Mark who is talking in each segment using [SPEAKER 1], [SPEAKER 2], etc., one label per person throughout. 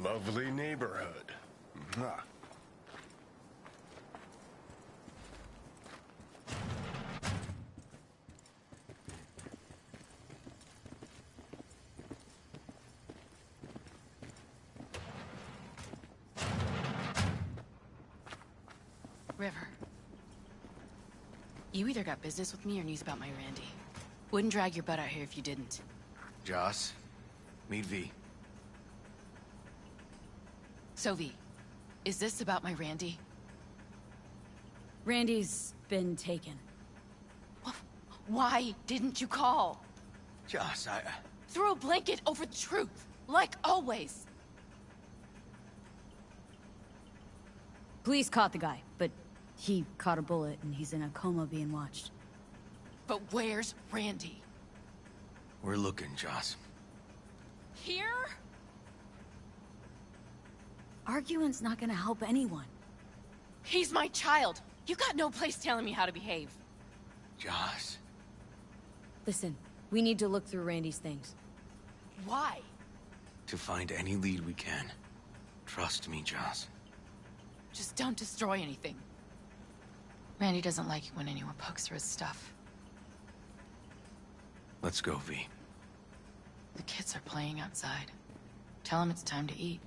[SPEAKER 1] Lovely neighborhood. Mwah.
[SPEAKER 2] River. You either got business with me or news about my Randy. Wouldn't drag your butt out here if you didn't.
[SPEAKER 3] Joss, meet V.
[SPEAKER 2] So V, is this about my Randy?
[SPEAKER 4] Randy's been taken.
[SPEAKER 2] Why didn't you call?
[SPEAKER 3] Joss,
[SPEAKER 2] Throw a blanket over the truth, like always.
[SPEAKER 4] Police caught the guy, but he caught a bullet and he's in a coma being watched.
[SPEAKER 2] But where's Randy?
[SPEAKER 3] We're looking, Joss.
[SPEAKER 2] Here?
[SPEAKER 4] Arguing's not gonna help anyone.
[SPEAKER 2] He's my child. You got no place telling me how to behave.
[SPEAKER 3] Joss.
[SPEAKER 4] Listen, we need to look through Randy's things.
[SPEAKER 2] Why?
[SPEAKER 3] To find any lead we can. Trust me, Joss.
[SPEAKER 2] Just don't destroy anything. Randy doesn't like it when anyone pokes through his stuff.
[SPEAKER 3] Let's go, V.
[SPEAKER 2] The kids are playing outside. Tell them it's time to eat.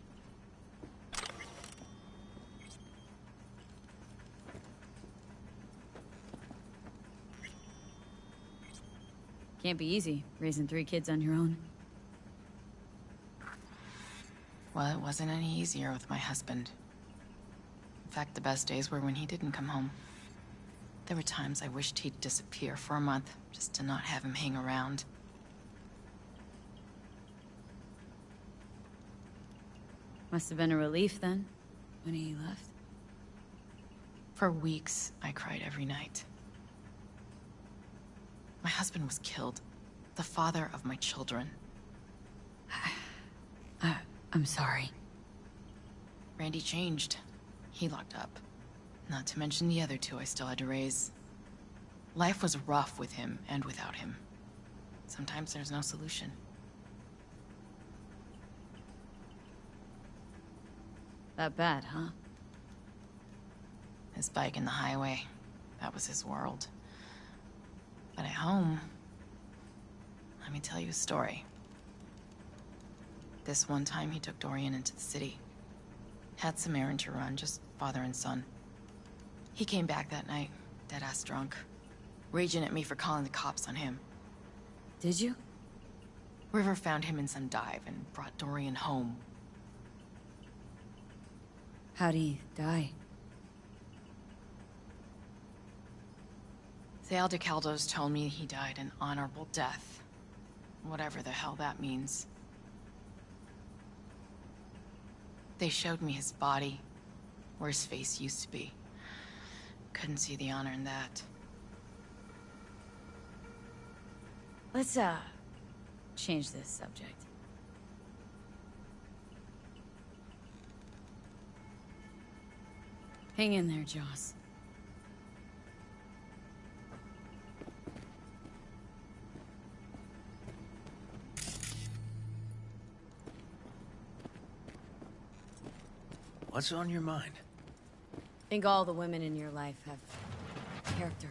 [SPEAKER 4] Can't be easy, raising 3 kids on your own.
[SPEAKER 2] Well, it wasn't any easier with my husband. In fact, the best days were when he didn't come home. There were times I wished he'd disappear for a month, just to not have him hang around.
[SPEAKER 4] Must have been a relief then, when he left.
[SPEAKER 2] For weeks, I cried every night. My husband was killed. The father of my children.
[SPEAKER 4] I'm sorry.
[SPEAKER 2] Randy changed. He locked up. Not to mention the other 2 I still had to raise. Life was rough with him and without him. Sometimes there's no solution.
[SPEAKER 4] That bad, huh?
[SPEAKER 2] His bike in the highway. That was his world. But at home... Let me tell you a story. This one time he took Dorian into the city. Had some errand to run, just father and son. He came back that night, dead-ass drunk. Raging at me for calling the cops on him.
[SPEAKER 4] Did you?
[SPEAKER 2] River found him in some dive and brought Dorian home.
[SPEAKER 4] How'd he die?
[SPEAKER 2] The Aldecaldos told me he died an honorable death. Whatever the hell that means. They showed me his body, where his face used to be. Couldn't see the honor in that.
[SPEAKER 4] Let's, change this subject. Hang in there, Joss.
[SPEAKER 3] What's on your mind?
[SPEAKER 4] Think all the women in your life have character.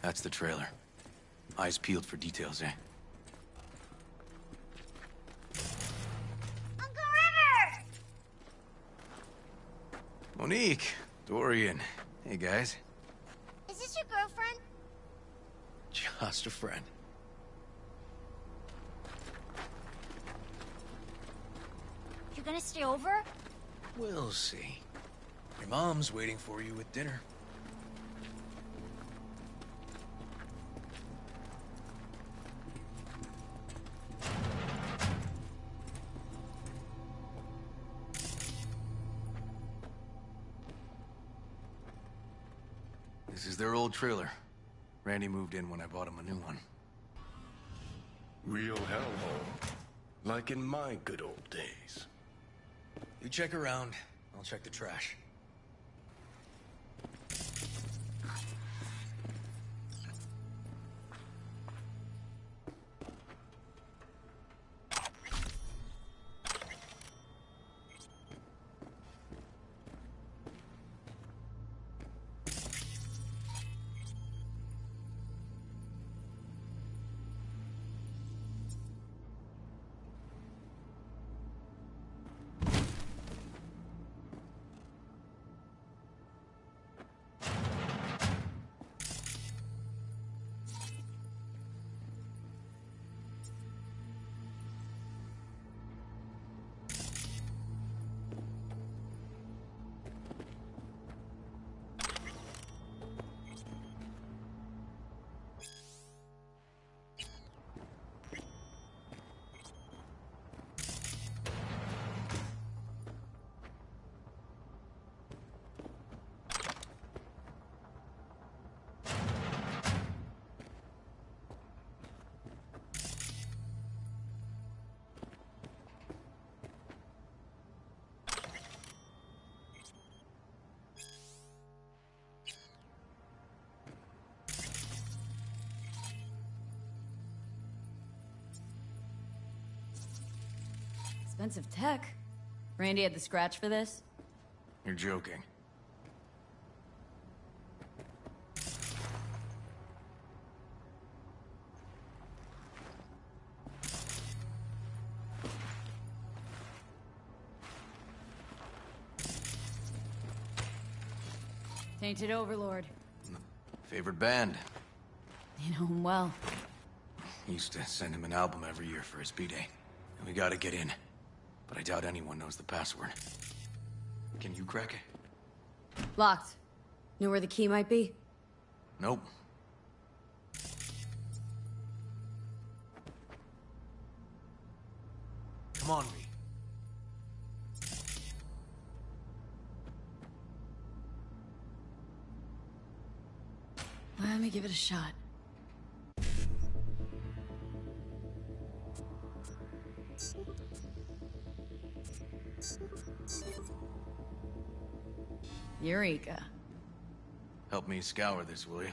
[SPEAKER 3] That's the trailer. Eyes peeled for details, eh?
[SPEAKER 5] Uncle River!
[SPEAKER 3] Monique, Dorian. Hey, guys.
[SPEAKER 5] Is this your girlfriend?
[SPEAKER 3] Just a friend.
[SPEAKER 5] You're gonna stay over?
[SPEAKER 3] We'll see. Your mom's waiting for you with dinner. This is their old trailer. Randy moved in when I bought him a new one.
[SPEAKER 1] Real hellhole. Like in my good old days.
[SPEAKER 3] You check around, I'll check the trash.
[SPEAKER 4] Expensive tech. Randy had the scratch for this?
[SPEAKER 3] You're joking.
[SPEAKER 4] Tainted Overlord.
[SPEAKER 3] Favorite band.
[SPEAKER 4] You know him well.
[SPEAKER 3] Used to send him an album every year for his B-Day. And we gotta get in. But I doubt anyone knows the password. Can you crack it?
[SPEAKER 4] Locked. Know where the key might be?
[SPEAKER 3] Nope. Come on, V.
[SPEAKER 4] Let me give it a shot. Eureka.
[SPEAKER 3] Help me scour this, will you?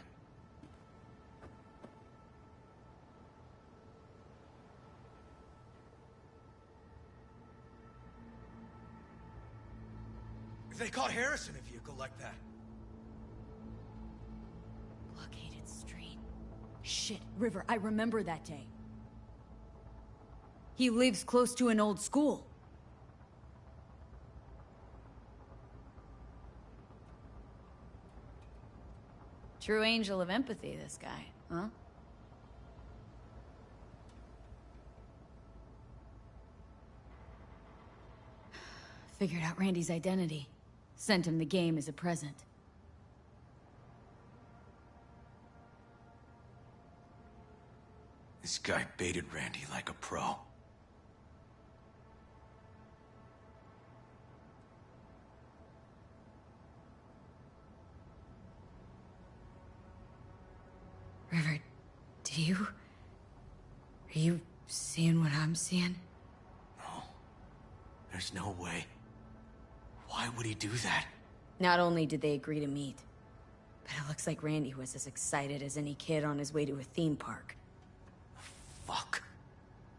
[SPEAKER 1] They caught Harris in a vehicle like that.
[SPEAKER 4] Blockaded street. Shit, River, I remember that day. He lives close to an old school. True angel of empathy, this guy, huh? Figured out Randy's identity. Sent him the game as a present.
[SPEAKER 3] This guy baited Randy like a pro.
[SPEAKER 4] River, are you seeing what I'm seeing?
[SPEAKER 3] No. There's no way. Why would he do that?
[SPEAKER 4] Not only did they agree to meet, but it looks like Randy was as excited as any kid on his way to a theme park.
[SPEAKER 3] Fuck.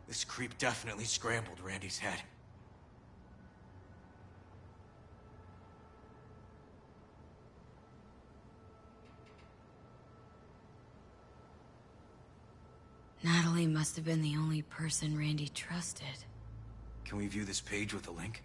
[SPEAKER 3] This creep definitely scrambled Randy's head.
[SPEAKER 4] Natalie must have been the only person Randy trusted.
[SPEAKER 3] Can we view this page with a link?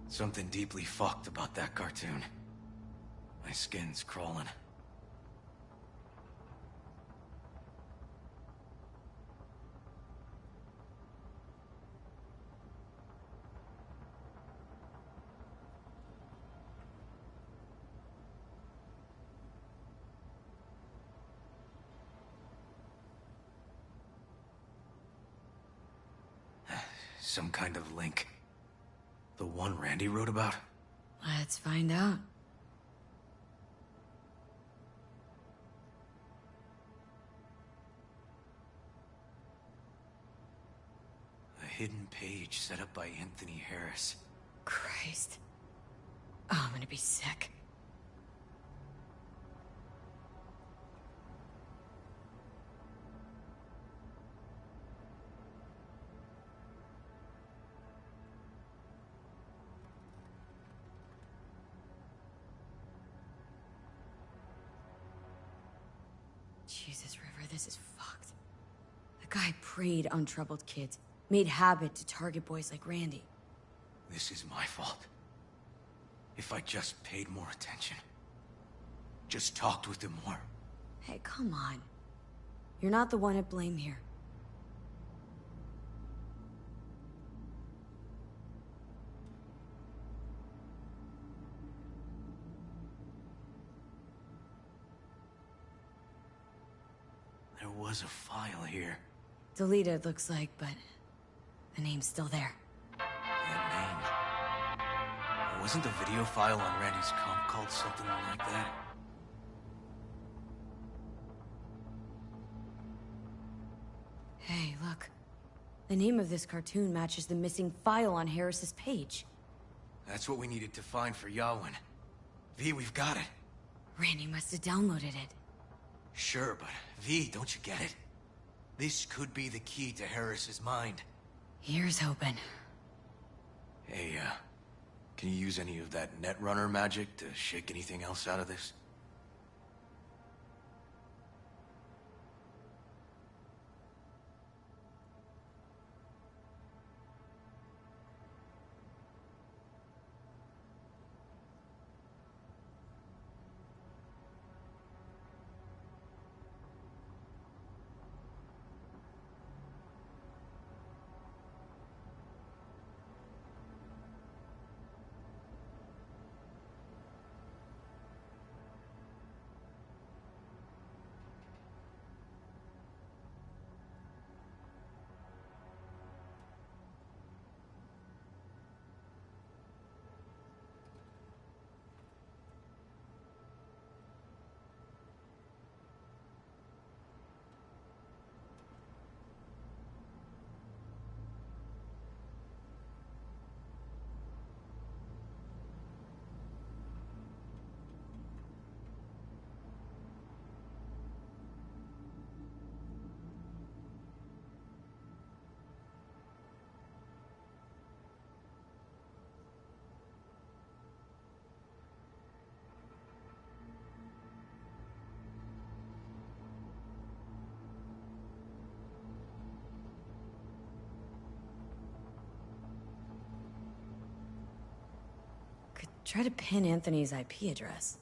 [SPEAKER 3] Something deeply fucked about that cartoon. My skin's crawling. Some kind of link. The one Randy wrote about?
[SPEAKER 4] Let's find out.
[SPEAKER 3] A hidden page set up by Anthony Harris.
[SPEAKER 4] Christ. Oh, I'm gonna be sick. Jesus, River, this is fucked. The guy preyed on troubled kids, made habit to target boys like Randy.
[SPEAKER 3] This is my fault. If I just paid more attention. Just talked with him more.
[SPEAKER 4] Hey, come on. You're not the one at blame here.
[SPEAKER 3] There was a file here.
[SPEAKER 4] Deleted, looks like, but the name's still there.
[SPEAKER 3] That name. Wasn't the video file on Randy's comp called something like that?
[SPEAKER 4] Hey, look. The name of this cartoon matches the missing file on Harris's page.
[SPEAKER 3] That's what we needed to find for Yawin. V, we've got it.
[SPEAKER 4] Randy must have downloaded it.
[SPEAKER 3] Sure, but V, don't you get it? This could be the key to Harris's mind.
[SPEAKER 4] Here's hoping.
[SPEAKER 3] Hey, can you use any of that Netrunner magic to shake anything else out of this?
[SPEAKER 4] Could try to pin Anthony's IP address.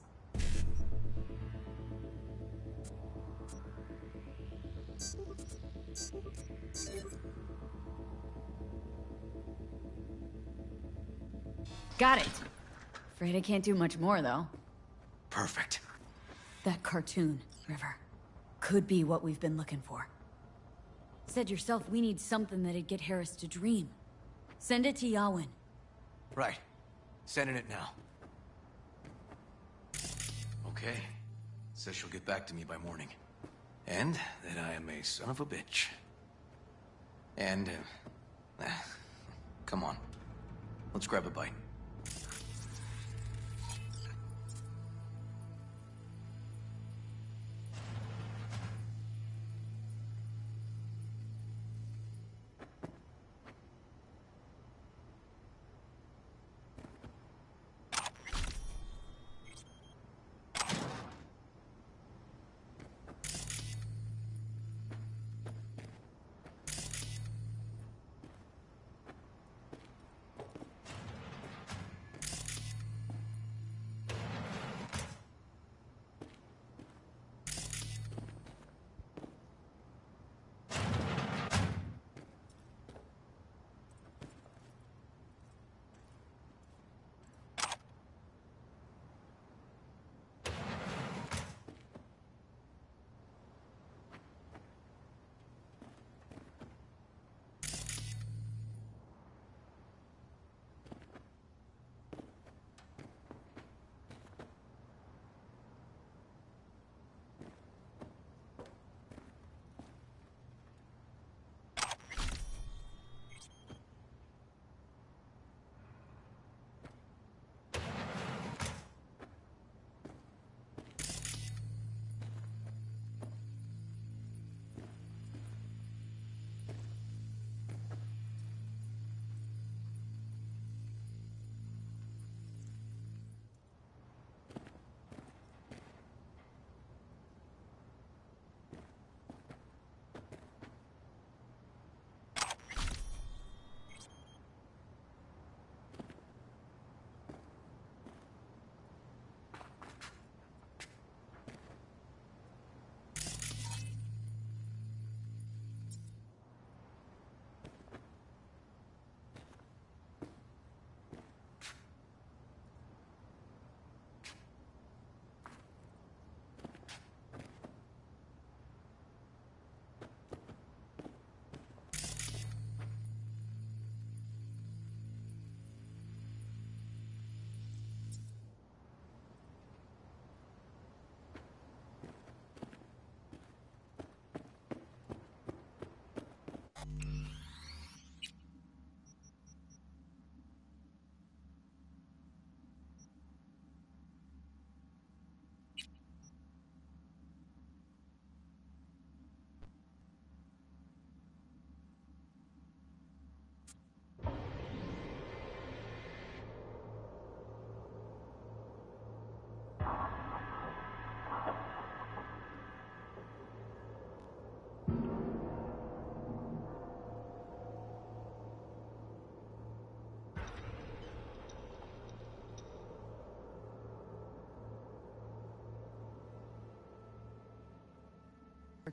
[SPEAKER 4] Got it! Afraid I can't do much more, though.
[SPEAKER 3] Perfect.
[SPEAKER 4] That cartoon, River, could be what we've been looking for. Said yourself we need something that'd get Harris to dream. Send it to Yawin.
[SPEAKER 3] Right. Sending it now. Okay. Says she'll get back to me by morning. And that I am a son of a bitch. And, come on. Let's grab a bite.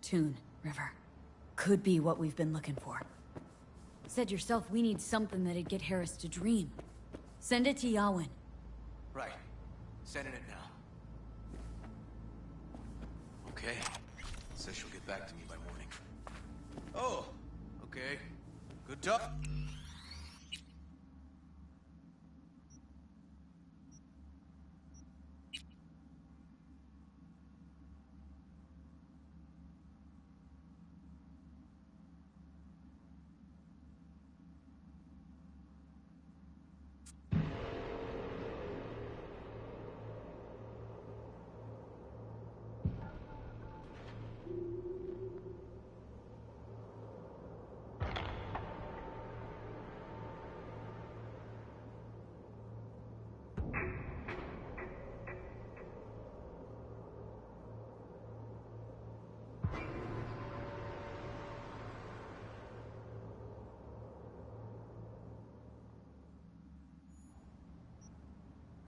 [SPEAKER 4] cartoon, River. Could be what we've been looking for. Said yourself we need something that'd get Harris to dream. Send it to Yawin.
[SPEAKER 3] Right. Sending it now. Okay. Says she'll get back to me by morning. Oh, okay. Good talk.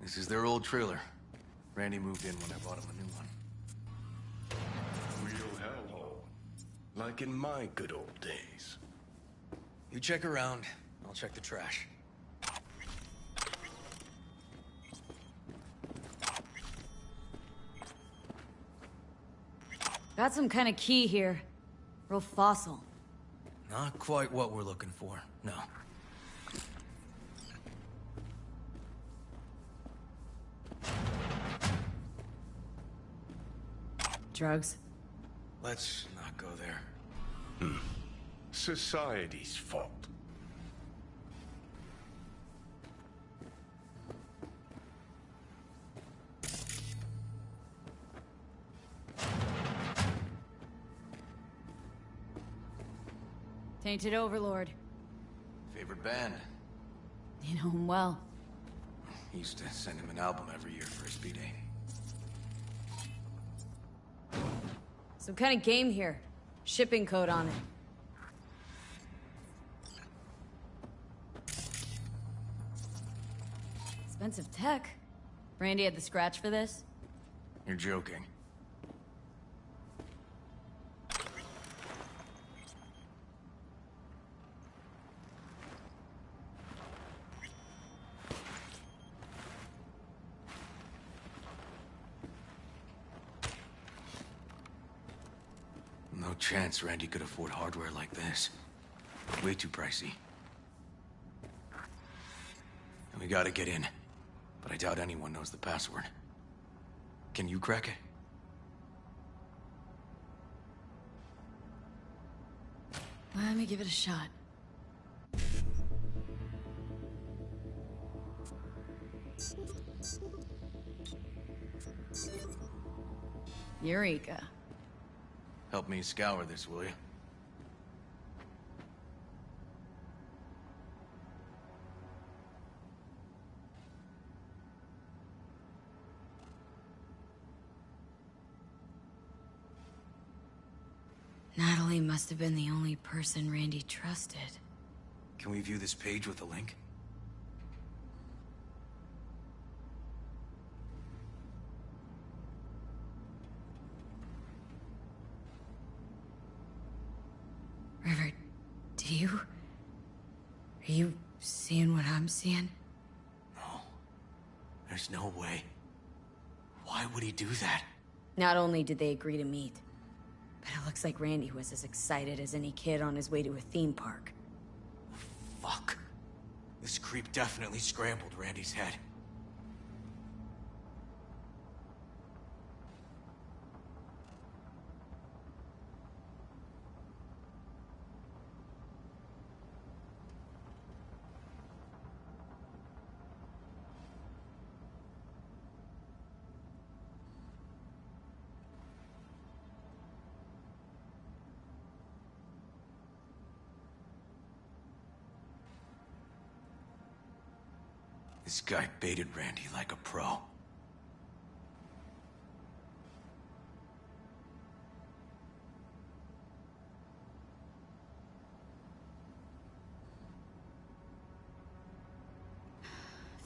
[SPEAKER 3] This is their old trailer. Randy moved in when I bought him a new one.
[SPEAKER 1] Real hellhole. Like in my good old days.
[SPEAKER 3] You check around, I'll check the trash.
[SPEAKER 4] Got some kind of key here. Real fossil.
[SPEAKER 3] Not quite what we're looking for, no.
[SPEAKER 4] Drugs?
[SPEAKER 3] Let's not go there.
[SPEAKER 1] Society's fault.
[SPEAKER 4] Tainted Overlord.
[SPEAKER 3] Favorite band?
[SPEAKER 4] You know him well.
[SPEAKER 3] Used to send him an album every year for his B-Day.
[SPEAKER 4] Some kind of game here. Shipping code on it. Expensive tech. Randy had the scratch for this?
[SPEAKER 3] You're joking. No chance Randy could afford hardware like this. Way too pricey. And we gotta get in. But I doubt anyone knows the password. Can you crack it?
[SPEAKER 4] Let me give it a shot. Eureka.
[SPEAKER 3] Help me scour this, will you?
[SPEAKER 4] Natalie must have been the only person Randy trusted.
[SPEAKER 3] Can we view this page with a link?
[SPEAKER 4] River, are you seeing what I'm seeing?
[SPEAKER 3] No. There's no way. Why would he do that?
[SPEAKER 4] Not only did they agree to meet, but it looks like Randy was as excited as any kid on his way to a theme park.
[SPEAKER 3] Fuck. This creep definitely scrambled Randy's head. This guy baited Randy like a pro.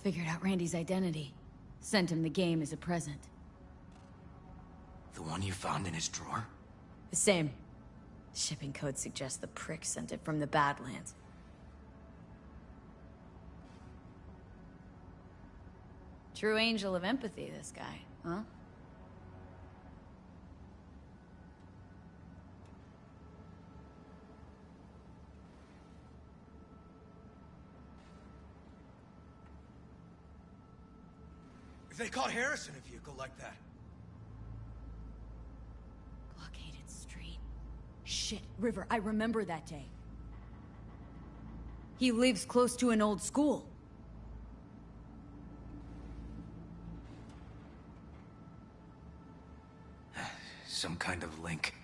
[SPEAKER 4] Figured out Randy's identity. Sent him the game as a present.
[SPEAKER 3] The one you found in his drawer?
[SPEAKER 4] Same. Shipping code suggests the prick sent it from the Badlands. True angel of empathy, this guy, huh?
[SPEAKER 3] If they caught Harris in a vehicle like that...
[SPEAKER 4] Blockaded street. Shit, River, I remember that day. He lives close to an old school.
[SPEAKER 3] Some kind of link.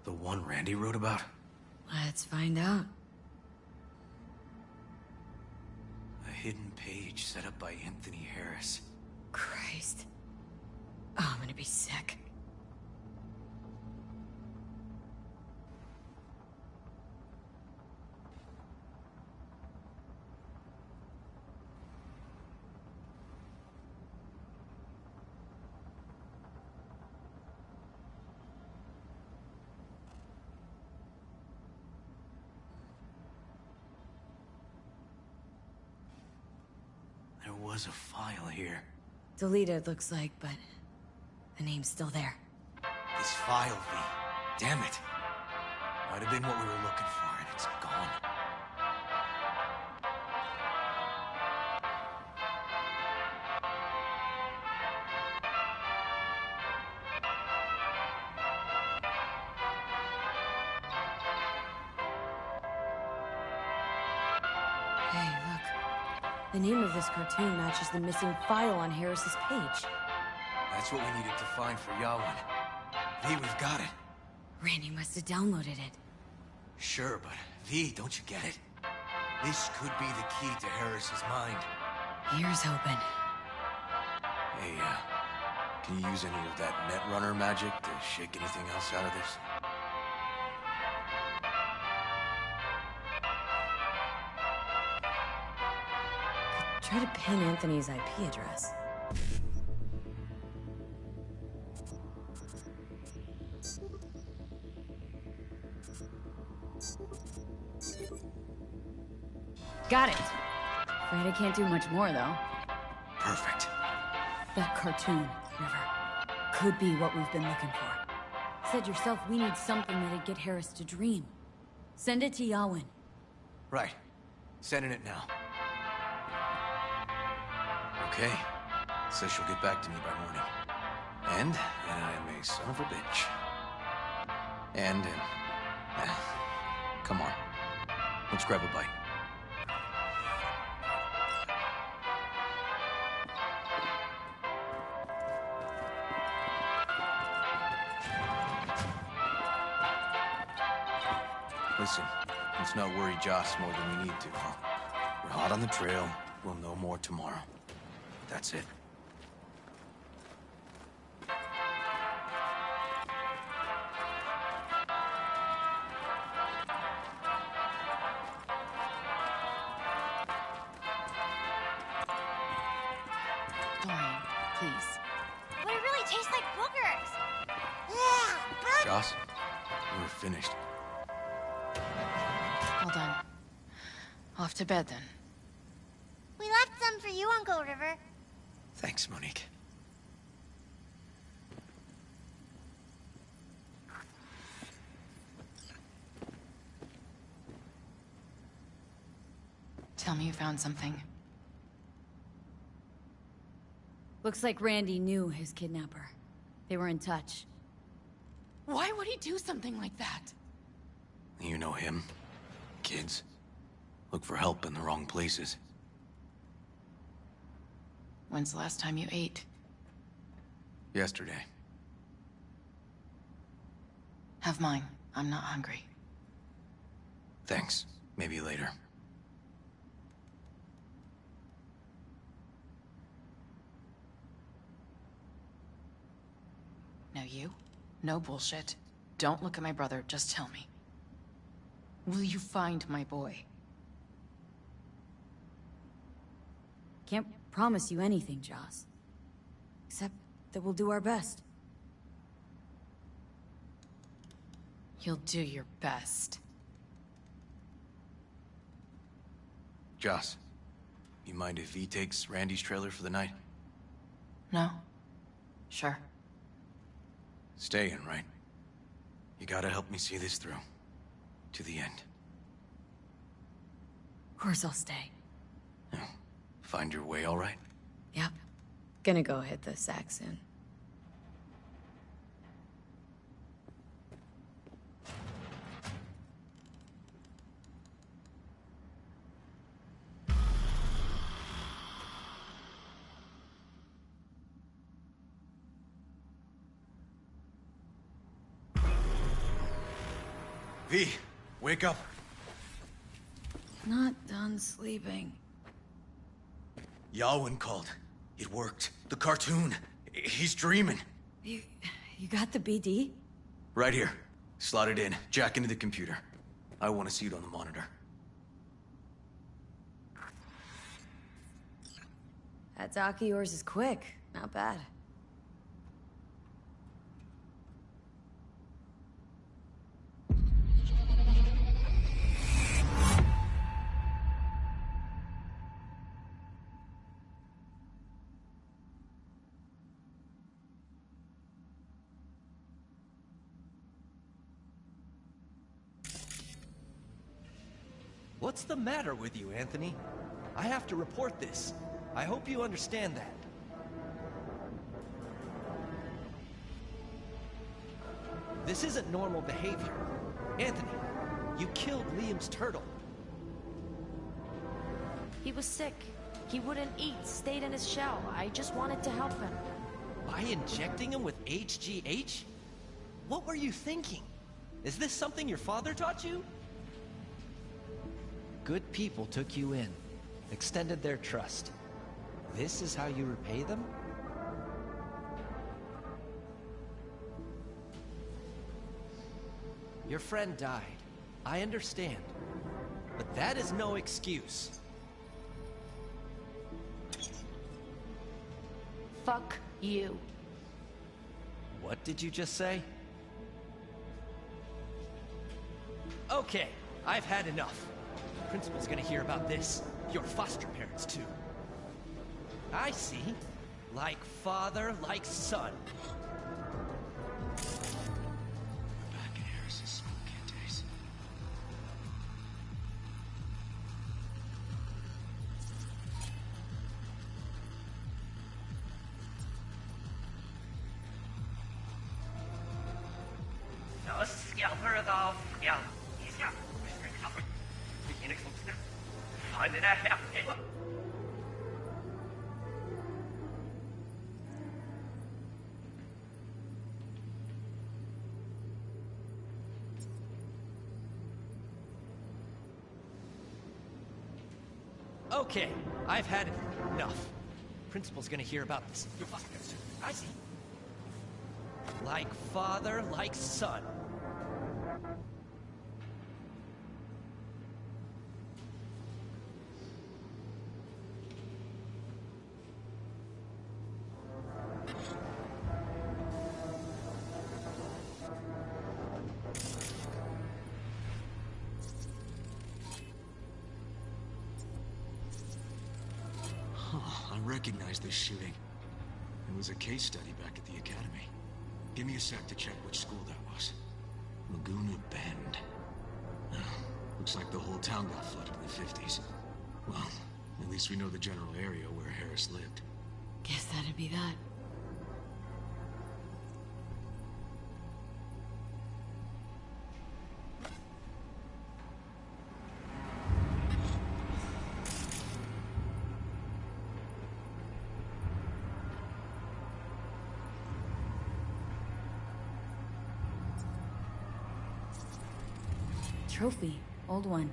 [SPEAKER 3] The one Randy wrote about?
[SPEAKER 4] Let's find out.
[SPEAKER 3] A hidden page set up by Anthony Harris.
[SPEAKER 4] Christ. Oh, I'm gonna be sick.
[SPEAKER 3] There was a file here.
[SPEAKER 4] Deleted, looks like, but the name's still there.
[SPEAKER 3] This file, V. Damn it. Might have been what we were looking for, and it's gone.
[SPEAKER 4] Hey, look. The name of this cartoon matches the missing file on Harris's page.
[SPEAKER 3] That's what we needed to find for Yawen. V, we've got it.
[SPEAKER 4] Randy must have downloaded it.
[SPEAKER 3] Sure, but V, don't you get it? This could be the key to Harris's mind.
[SPEAKER 4] Here's hoping.
[SPEAKER 3] Hey, can you use any of that Netrunner magic to shake anything else out of this?
[SPEAKER 4] Try to pin Anthony's IP address. Got it. Afraid I can't do much more, though.
[SPEAKER 3] Perfect.
[SPEAKER 4] That cartoon, River, could be what we've been looking for. Said yourself we need something that'd get Harris to dream. Send it to Yawen.
[SPEAKER 3] Right. Sending it now. Okay. Says she'll get back to me by morning. And that I'm a son of a bitch. And, come on. Let's grab a bite. Listen, let's not worry Joss more than we need to, huh? We're hot on the trail. We'll know more tomorrow. That's it.
[SPEAKER 2] Dorian, please.
[SPEAKER 5] But it really tastes like boogers. Yeah, but
[SPEAKER 3] Joss, we're finished.
[SPEAKER 2] Well done. Off to bed, then.
[SPEAKER 5] we left some for you, Uncle River.
[SPEAKER 3] Thanks, Monique.
[SPEAKER 2] Tell me you found something.
[SPEAKER 4] Looks like Randy knew his kidnapper. They were in touch.
[SPEAKER 2] Why would he do something like that?
[SPEAKER 3] You know him. Kids. Look for help in the wrong places.
[SPEAKER 2] When's the last time you ate?
[SPEAKER 3] Yesterday.
[SPEAKER 2] Have mine. I'm not hungry.
[SPEAKER 3] Thanks. Maybe later.
[SPEAKER 2] Now you? No bullshit. Don't look at my brother, just tell me. Will you find my boy?
[SPEAKER 4] Can't promise you anything, Joss. Except that we'll do our best.
[SPEAKER 2] You'll do your best.
[SPEAKER 3] Joss, you mind if V takes Randy's trailer for the night?
[SPEAKER 2] No? Sure.
[SPEAKER 3] Staying, right? You gotta help me see this through. To the end.
[SPEAKER 4] Of course I'll stay.
[SPEAKER 3] Yeah. Find your way all right?
[SPEAKER 4] Yep. Gonna go hit the sack soon.
[SPEAKER 3] V, wake up.
[SPEAKER 4] Not done sleeping.
[SPEAKER 3] Yawin called. It worked. The cartoon. He's dreaming.
[SPEAKER 4] You got the BD?
[SPEAKER 3] Right here. Slot it in. Jack into the computer. I want to see it on the monitor.
[SPEAKER 4] That doc of yours is quick. Not bad.
[SPEAKER 6] What's the matter with you, Anthony? I have to report this. I hope you understand that. This isn't normal behavior. Anthony, you killed Liam's turtle.
[SPEAKER 7] He was sick. He wouldn't eat, stayed in his shell. I just wanted to help him.
[SPEAKER 6] By injecting him with HGH? What were you thinking? Is this something your father taught you? Good people took you in, extended their trust. This is how you repay them? Your friend died. I understand. But that is no excuse.
[SPEAKER 7] Fuck you.
[SPEAKER 6] What did you just say? Okay, I've had enough. Principal's gonna hear about this. Your foster parents, too. I see. Like father, like son.
[SPEAKER 3] Back in Harris's smoking days.
[SPEAKER 6] Okay, I've had enough. Principal's gonna hear about this. I see. Like father, like son.
[SPEAKER 3] I recognize this shooting. It was a case study back at the academy. Give me a sec to check which school that was. Laguna Bend. Looks like the whole town got flooded in the 50s. Well, at least we know the general area where Harris lived.
[SPEAKER 4] Guess that'd be that. Trophy. Old one.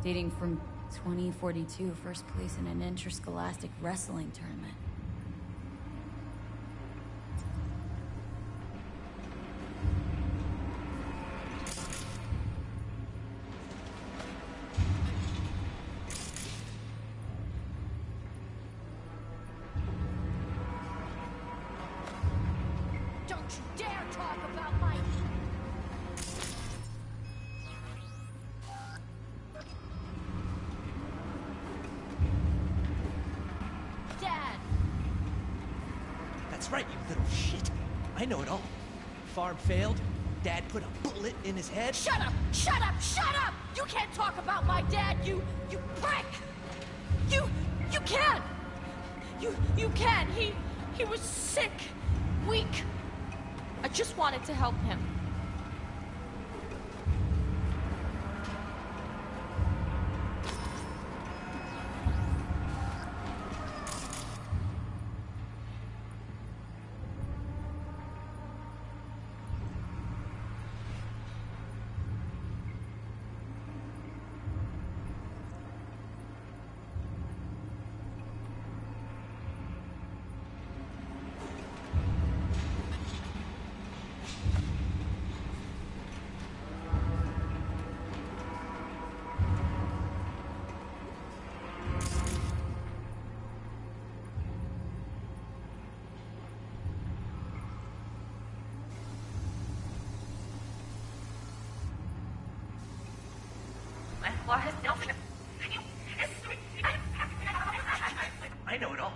[SPEAKER 4] Dating from 2042, first place in an interscholastic wrestling tournament.
[SPEAKER 7] Don't you dare talk about my...
[SPEAKER 6] That's right, you little shit. I know it all. Farm failed. Dad put a bullet in his head.
[SPEAKER 7] Shut up! Shut up! Shut up! You can't talk about my dad, you prick! You can't! You can! He was sick, weak. I just wanted to help him.
[SPEAKER 6] I know it all.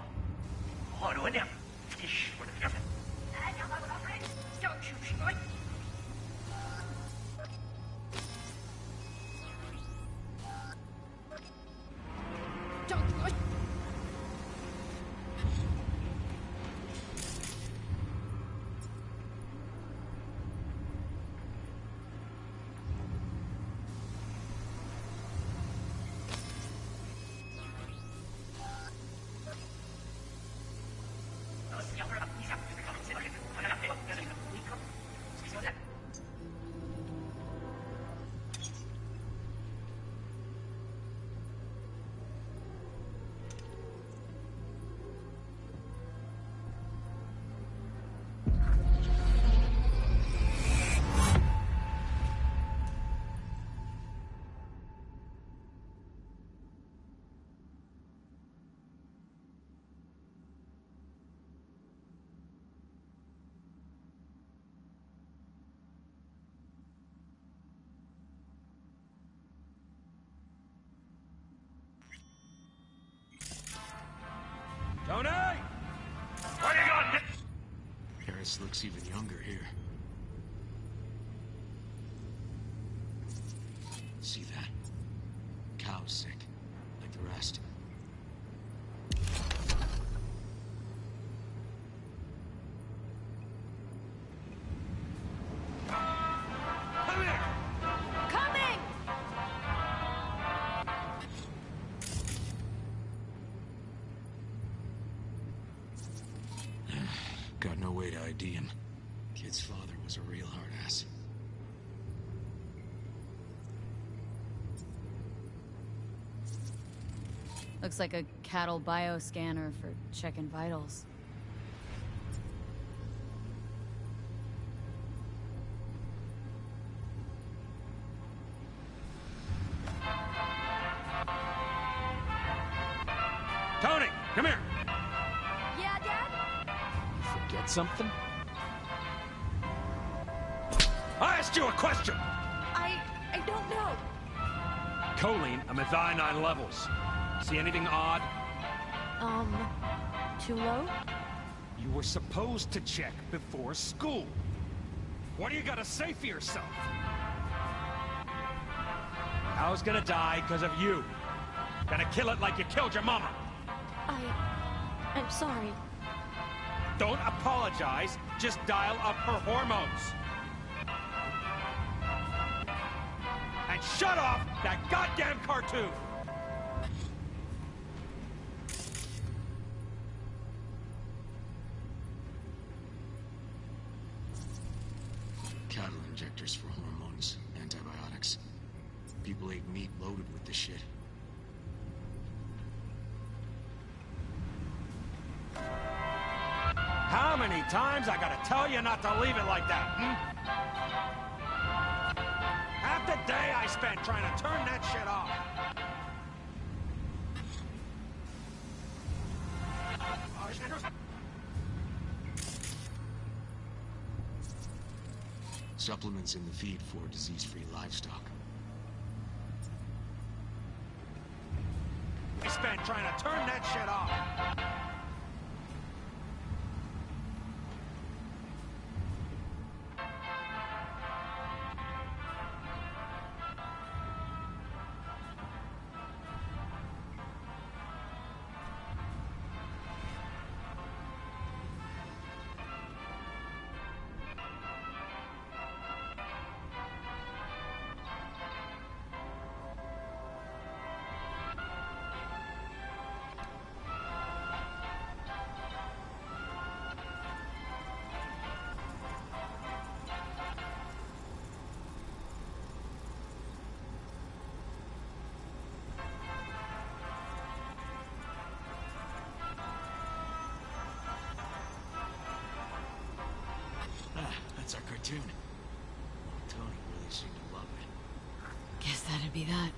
[SPEAKER 1] Tony! What are you going to...
[SPEAKER 3] Harris looks even younger here. See that? Cow's sick, like the rest.
[SPEAKER 1] Come here!
[SPEAKER 7] Coming!
[SPEAKER 3] Got no way to ID him. Kid's father was a real hard ass.
[SPEAKER 4] Looks like a cattle bioscanner for checking vitals.
[SPEAKER 1] Tony, come here!
[SPEAKER 7] Yeah, Dad?
[SPEAKER 1] Forget something? I asked you a question!
[SPEAKER 7] I don't know.
[SPEAKER 1] Choline, I'm at thionine levels. See anything odd?
[SPEAKER 7] Too low?
[SPEAKER 1] You were supposed to check before school. What do you gotta say for yourself? I was gonna die because of you. Gonna kill it like you killed your mama.
[SPEAKER 7] I'm sorry.
[SPEAKER 1] Don't apologize, just dial up her hormones. And shut off that goddamn cartoon!
[SPEAKER 3] Cattle injectors for hormones, antibiotics. People ate meat loaded with this shit.
[SPEAKER 1] How many times I gotta tell you not to leave it like that, Half the day I spent trying to turn that shit off.
[SPEAKER 3] Supplements in the feed for disease-free livestock.
[SPEAKER 1] I spent trying to turn that shit off.
[SPEAKER 3] Ah, that's our cartoon. Tony really seemed to love it.
[SPEAKER 4] Guess that'd be that.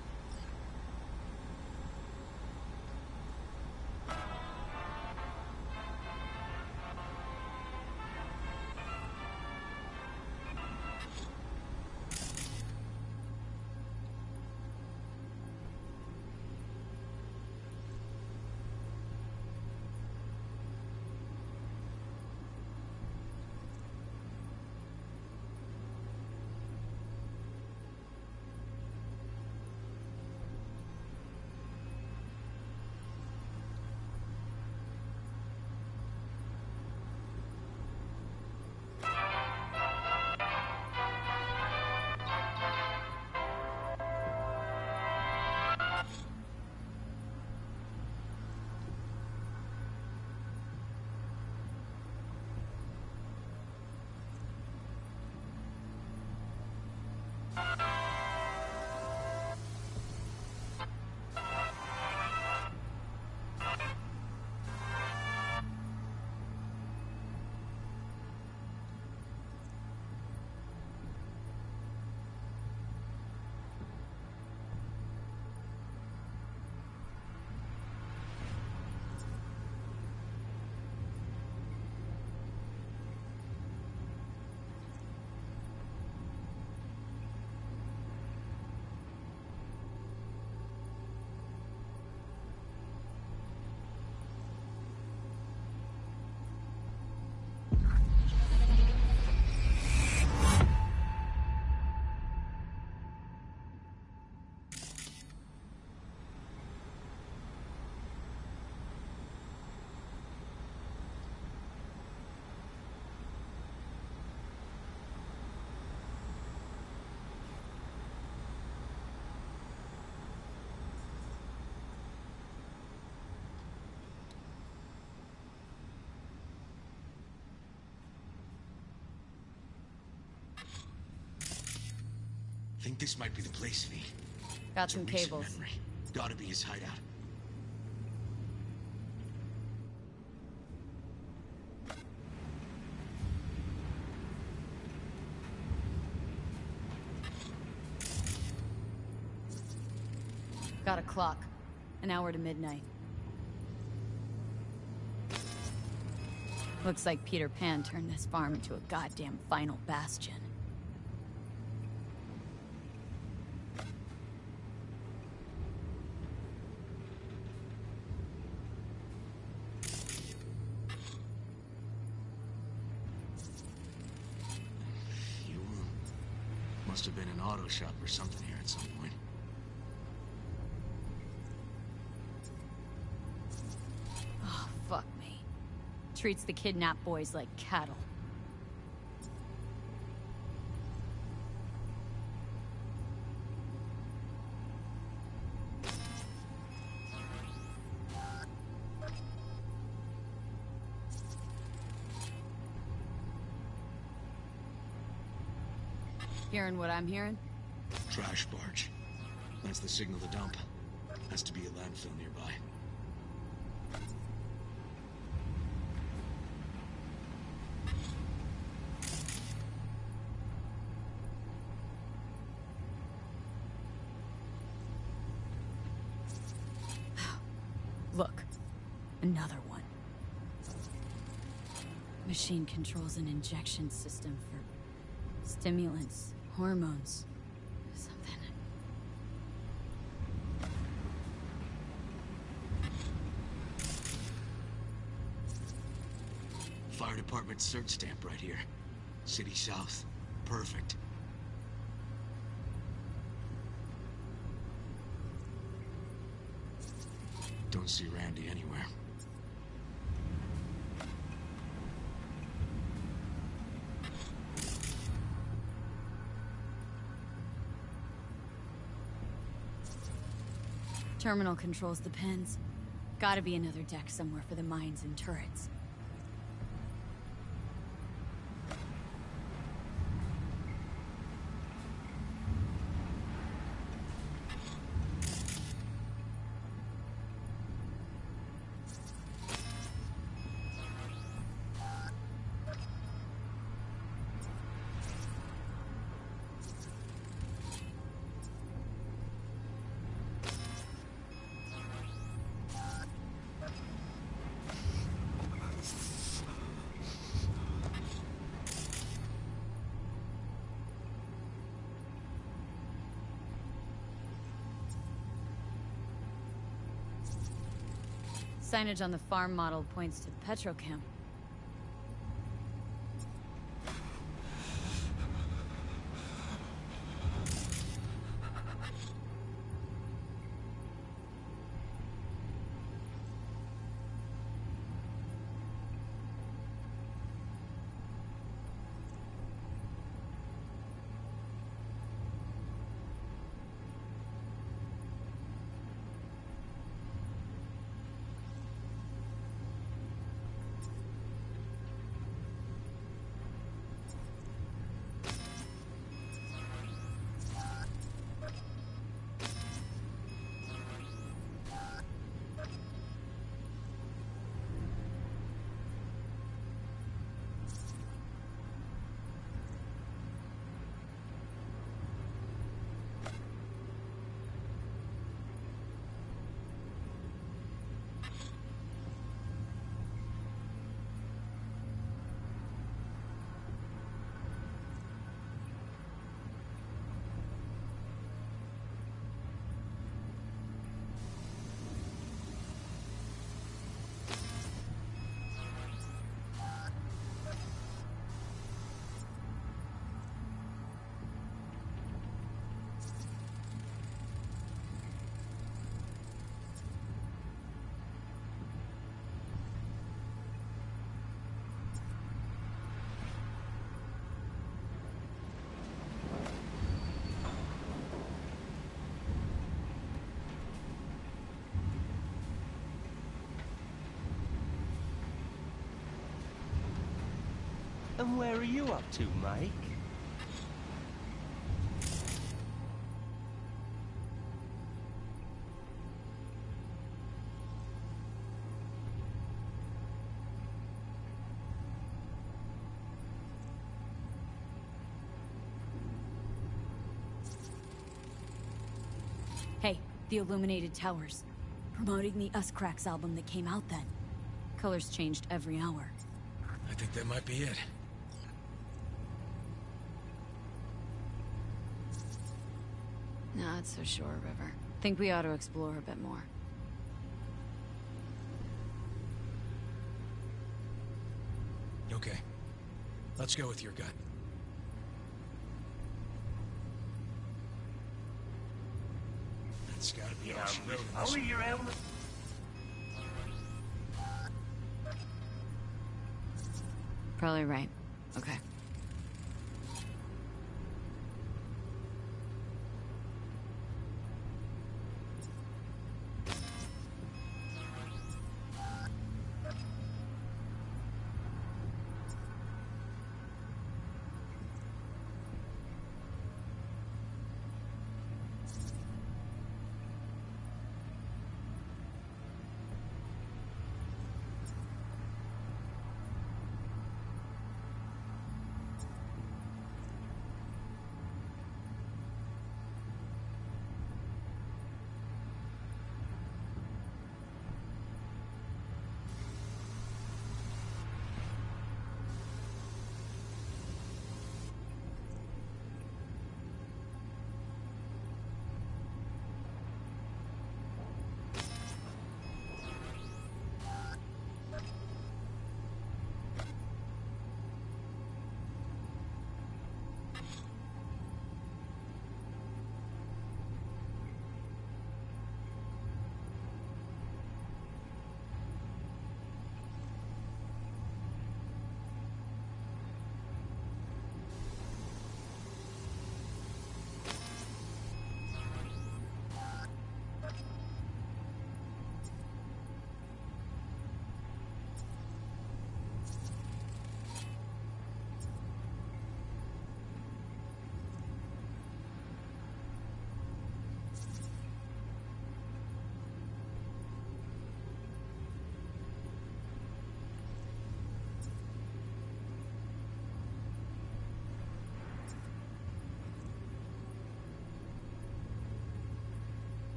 [SPEAKER 3] Think this might be the place, V.
[SPEAKER 4] Got
[SPEAKER 3] It's a
[SPEAKER 4] some
[SPEAKER 3] recent
[SPEAKER 4] cables.
[SPEAKER 3] memory. Gotta be his hideout.
[SPEAKER 4] Got a clock. An hour to midnight. Looks like Peter Pan turned this farm into a goddamn final bastion.
[SPEAKER 3] You must have been an auto shop or something here at some point.
[SPEAKER 4] Oh, fuck me. Treats the kidnapped boys like cattle. Hearing what I'm hearing?
[SPEAKER 3] Trash barge. That's the signal to dump. Has to be a landfill nearby.
[SPEAKER 4] Look. Another one. Machine controls an injection system for stimulants, hormones, something.
[SPEAKER 3] Fire department search stamp right here. City South. Perfect. Don't see Randy anywhere.
[SPEAKER 4] Terminal controls the pens. Gotta be another deck somewhere for the mines and turrets. Signage on the farm model points to the petrochem.
[SPEAKER 6] And where are you up to, Mike?
[SPEAKER 4] Hey, the Illuminated Towers. Promoting the Us Cracks album that came out then. Colors changed every hour.
[SPEAKER 3] I think that might be it.
[SPEAKER 4] Not so sure, River. Think we ought to explore a bit more.
[SPEAKER 3] Okay. Let's go with your gut. That's gotta be Ocean Road in this.
[SPEAKER 1] your element.
[SPEAKER 4] Probably right. Okay.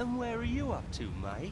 [SPEAKER 6] And where are you up to, Mike?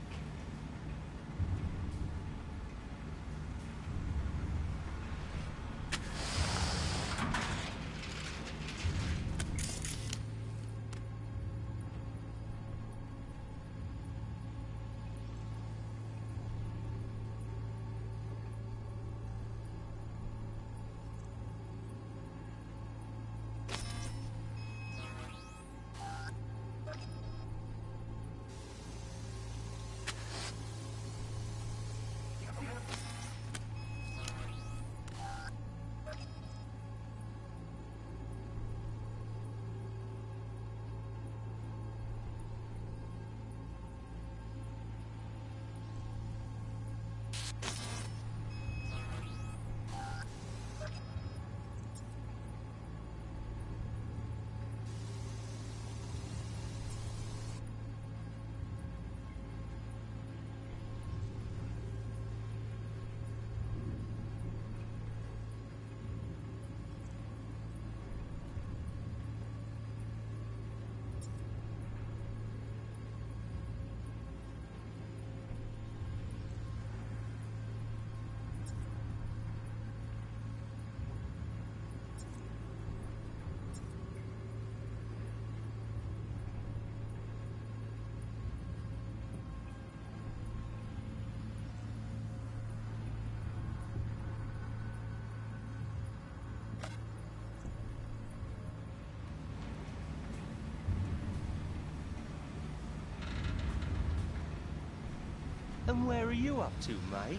[SPEAKER 6] And where are you up to, Mike?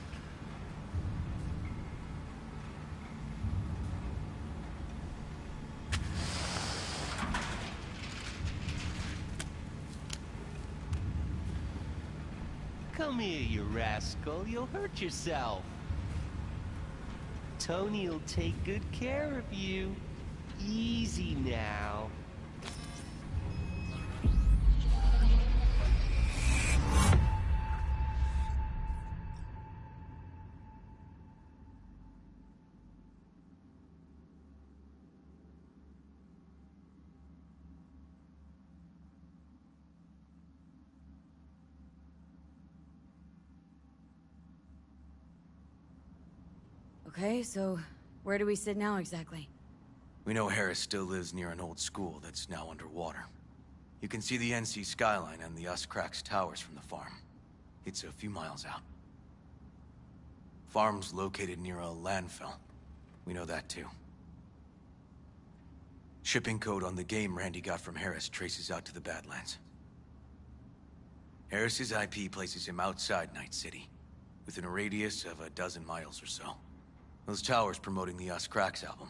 [SPEAKER 6] Come here, you rascal. You'll hurt yourself. Tony'll take good care of you. Easy now.
[SPEAKER 4] Okay, so where do we sit now exactly?
[SPEAKER 3] We know Harris still lives near an old school that's now underwater. You can see the NC skyline and the Us-Cracks towers from the farm. It's a few miles out. Farm's located near a landfill. We know that too. Shipping code on the game Randy got from Harris traces out to the Badlands. Harris's IP places him outside Night City, within a radius of a dozen miles or so. Those towers promoting the Us-Cracks album.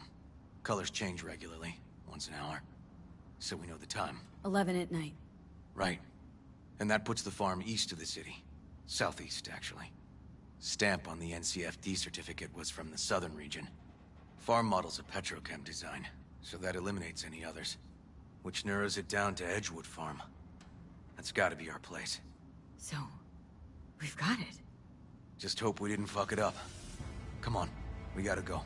[SPEAKER 3] Colors change regularly, once an hour. So we know the time.
[SPEAKER 4] 11 at night.
[SPEAKER 3] Right. And that puts the farm east of the city. Southeast, actually. Stamp on the NCFD certificate was from the southern region. Farm model's a petrochem design, so that eliminates any others. Which narrows it down to Edgewood Farm. That's gotta be our place.
[SPEAKER 4] So, we've got it.
[SPEAKER 3] Just hope we didn't fuck it up. Come on, we gotta go.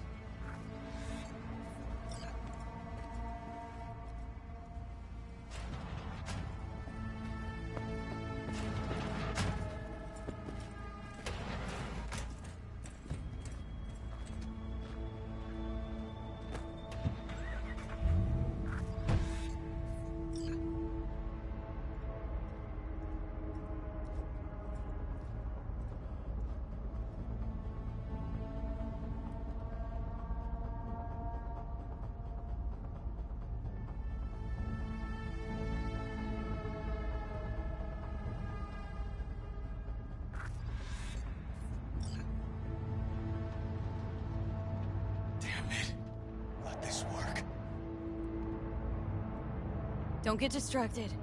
[SPEAKER 4] Don't get distracted.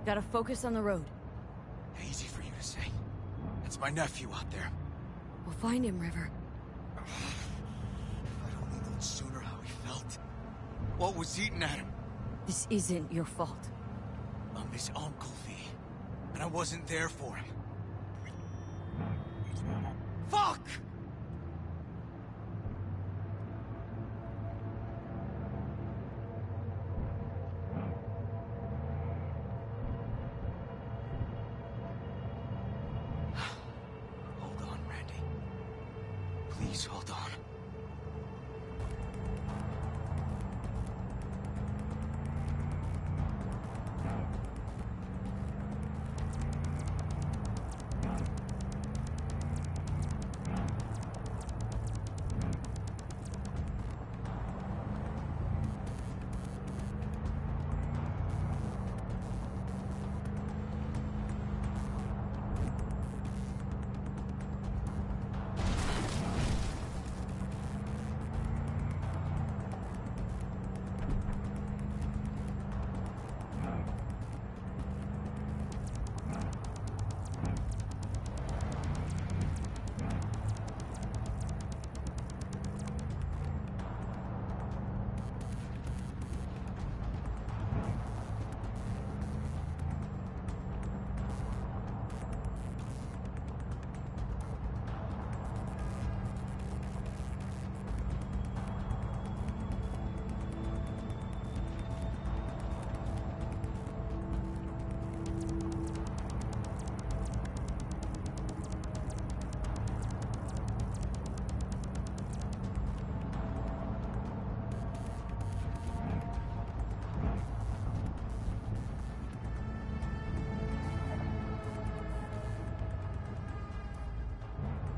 [SPEAKER 4] Gotta focus on the road.
[SPEAKER 3] Easy for you to say. That's my nephew out there.
[SPEAKER 4] We'll find him, River.
[SPEAKER 3] If I'd only known sooner how he felt. What was eating at him?
[SPEAKER 4] This isn't your fault.
[SPEAKER 3] I'm his uncle, V. And I wasn't there for him. Fuck! Please, hold on.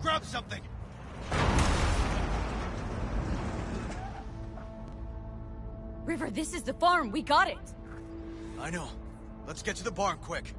[SPEAKER 8] Grab something!
[SPEAKER 4] River, this is the farm. We got it.
[SPEAKER 8] I know. Let's get to the barn quick.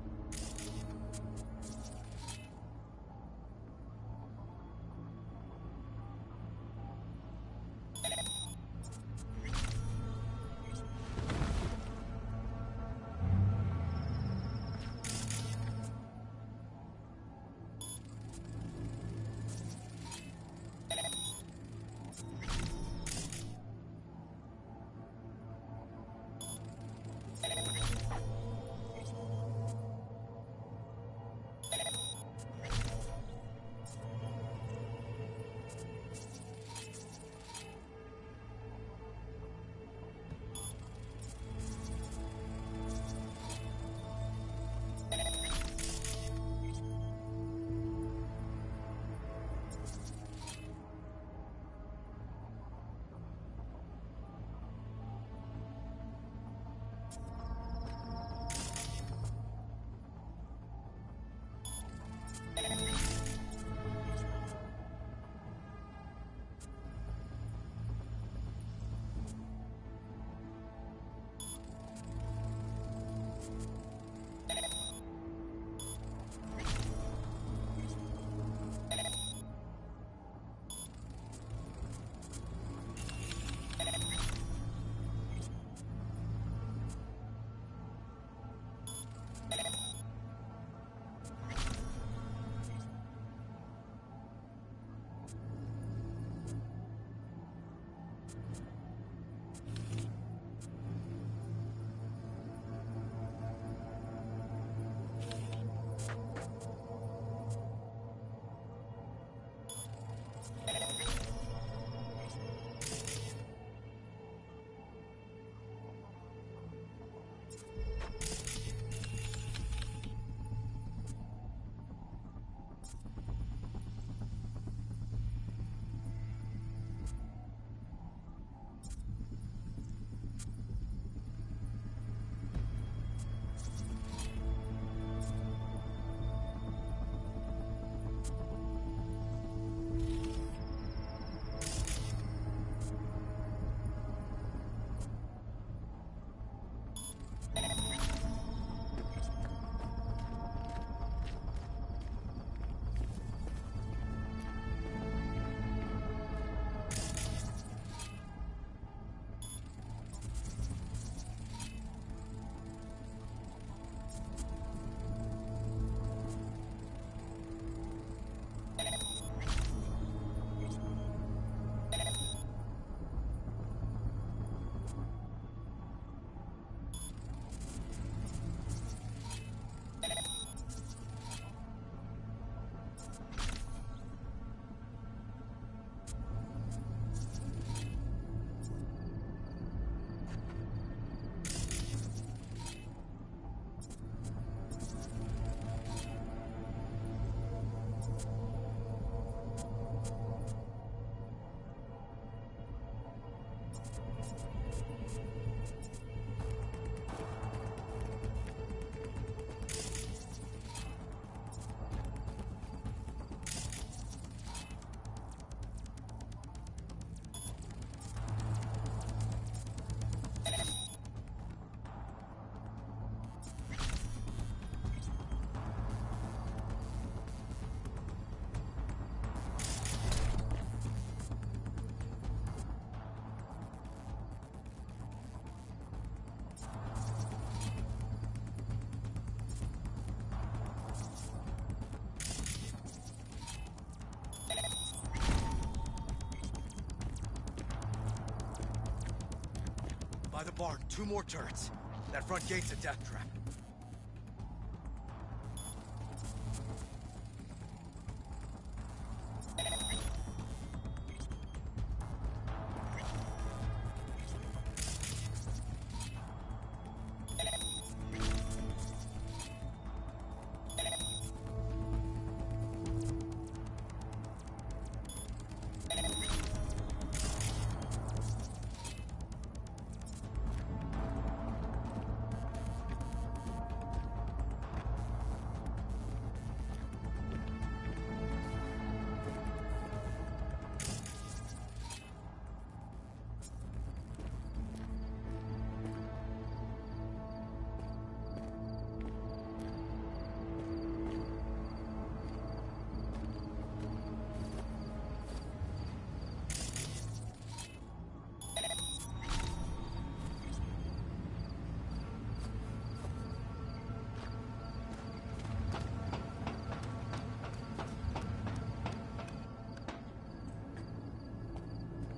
[SPEAKER 8] By the barn, 2 more turrets. That front gate's a death trap.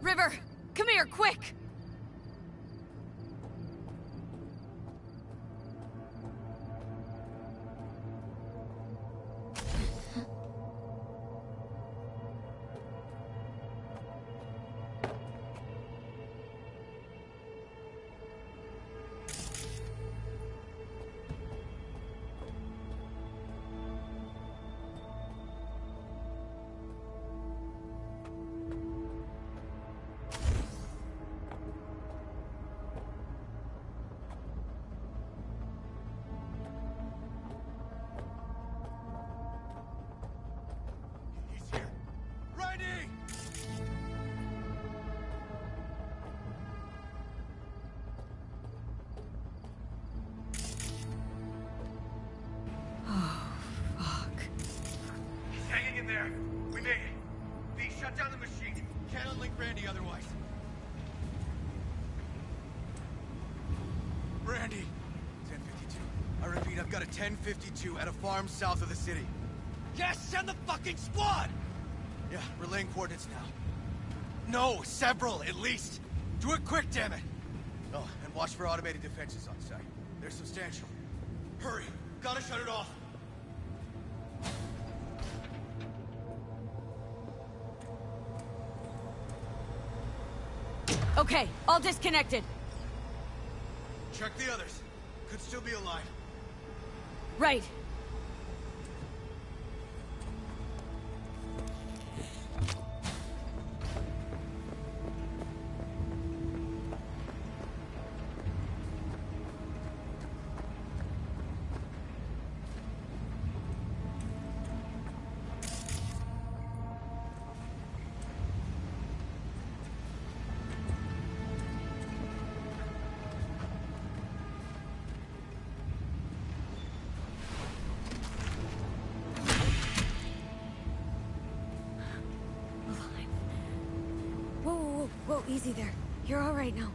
[SPEAKER 7] River, come here, quick!
[SPEAKER 8] He's here. Randy! He's hanging in there. We made it. V, shut down the machine. Can't unlink Randy otherwise. Randy! 1052. I repeat, I've got a 1052 at a farm south of the city.
[SPEAKER 6] Yes, send the fucking squad!
[SPEAKER 8] Yeah, relaying coordinates now. No, several, at least. Do it quick, damn it! Oh, and watch for automated defenses on site. They're substantial. Hurry! Gotta shut it off!
[SPEAKER 7] Okay, all disconnected.
[SPEAKER 8] Check the others. Could still be alive.
[SPEAKER 7] Right.
[SPEAKER 4] Whoa, easy there. You're all right now.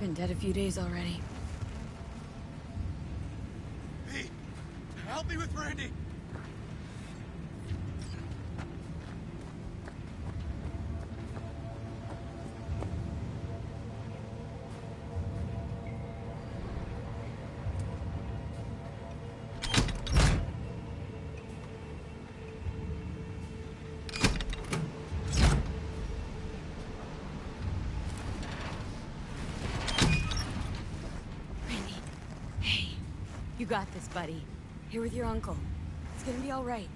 [SPEAKER 4] Been dead a few days already.
[SPEAKER 8] V, help me with Randy!
[SPEAKER 4] Randy. Hey. You got this, buddy. Here with your uncle. It's gonna be all right.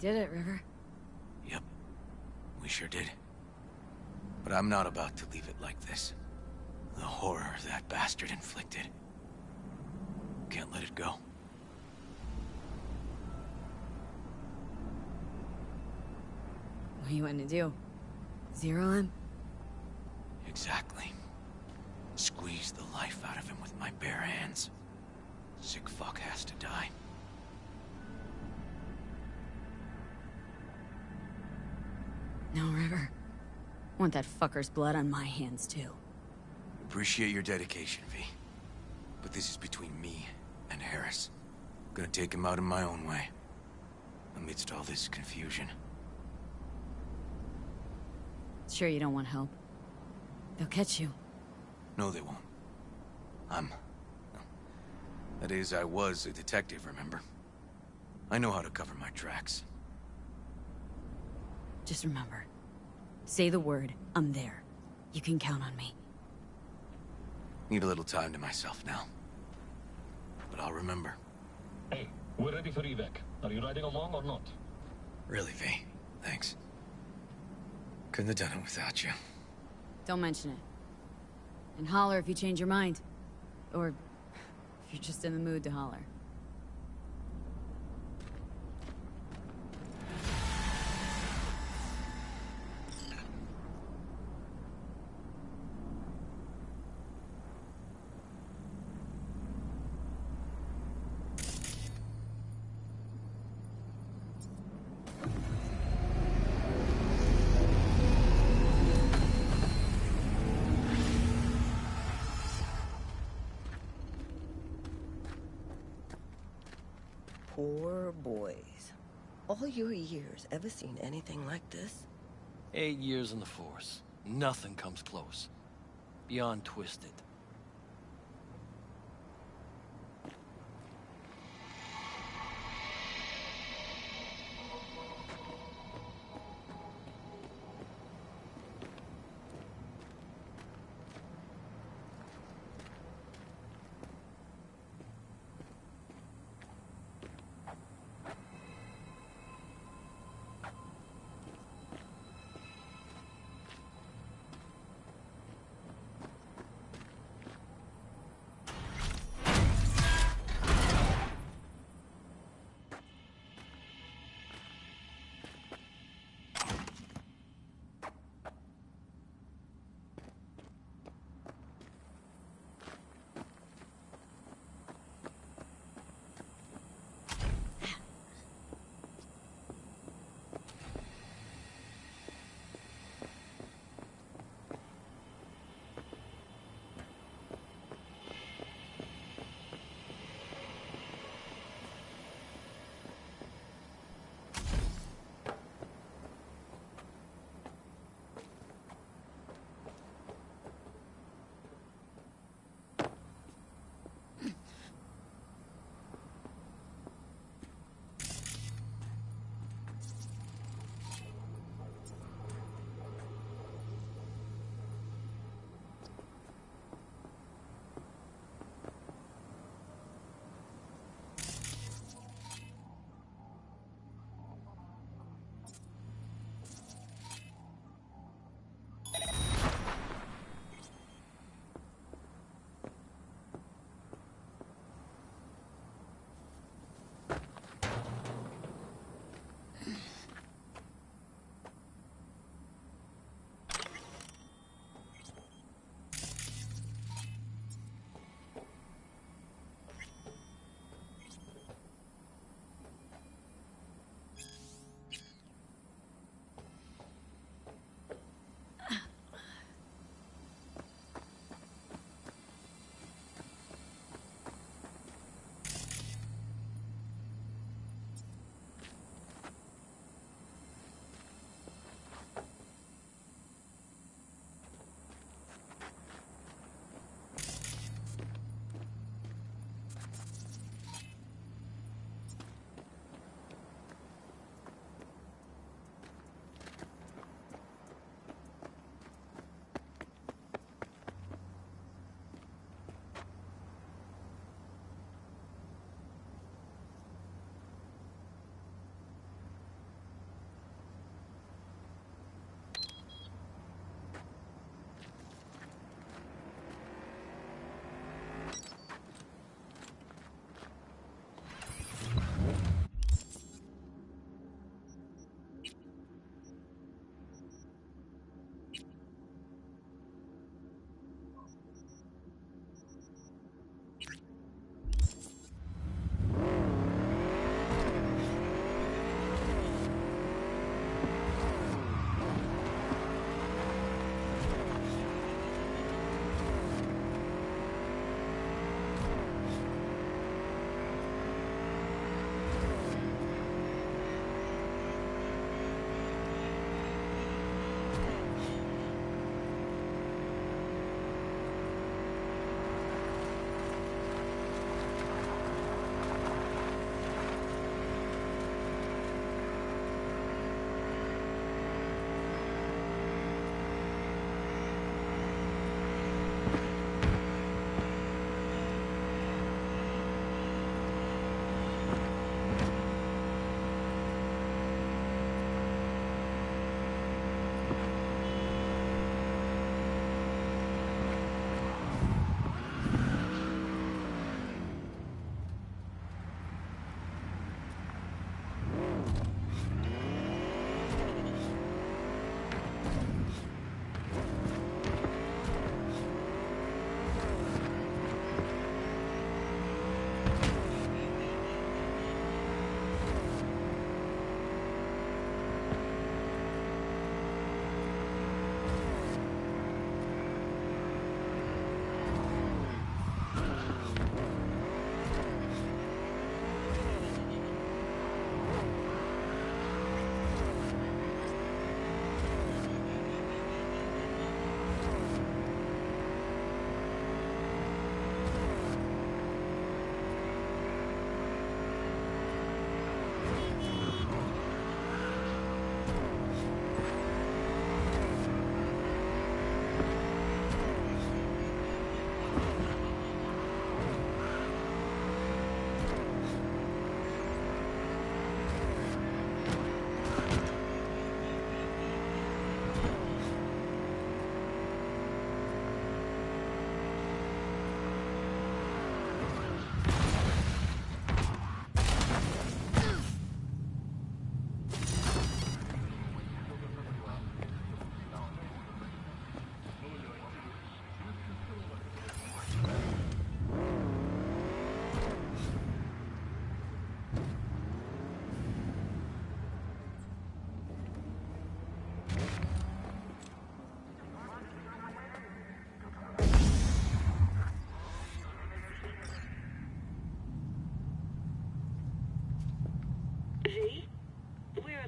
[SPEAKER 4] did it, River.
[SPEAKER 3] Yep, we sure did. But I'm not about to leave it like this. The horror that bastard inflicted. Can't let it go.
[SPEAKER 4] What do you want to do? Zero him?
[SPEAKER 3] Exactly. Squeeze the life out of him with my bare hands. Sick fuck has to die.
[SPEAKER 4] No, River. I want that fucker's blood on my hands, too.
[SPEAKER 3] Appreciate your dedication, V. But this is between me and Harris. Gonna take him out in my own way. Amidst all this confusion.
[SPEAKER 4] Sure you don't want help? They'll catch you.
[SPEAKER 3] No, they won't. That is, I was a detective, remember? I know how to cover my tracks.
[SPEAKER 4] Just remember. Say the word, I'm there. You can count on me.
[SPEAKER 3] Need a little time to myself now. But I'll remember.
[SPEAKER 9] Hey, we're ready for evac. Are you riding along or not?
[SPEAKER 3] Really, V. Thanks. Couldn't have done it without you.
[SPEAKER 4] Don't mention it. And holler if you change your mind. Or if you're just in the mood to holler.
[SPEAKER 10] Poor boys. All your years, ever seen anything like this?
[SPEAKER 6] 8 years in the Force. Nothing comes close. Beyond twisted.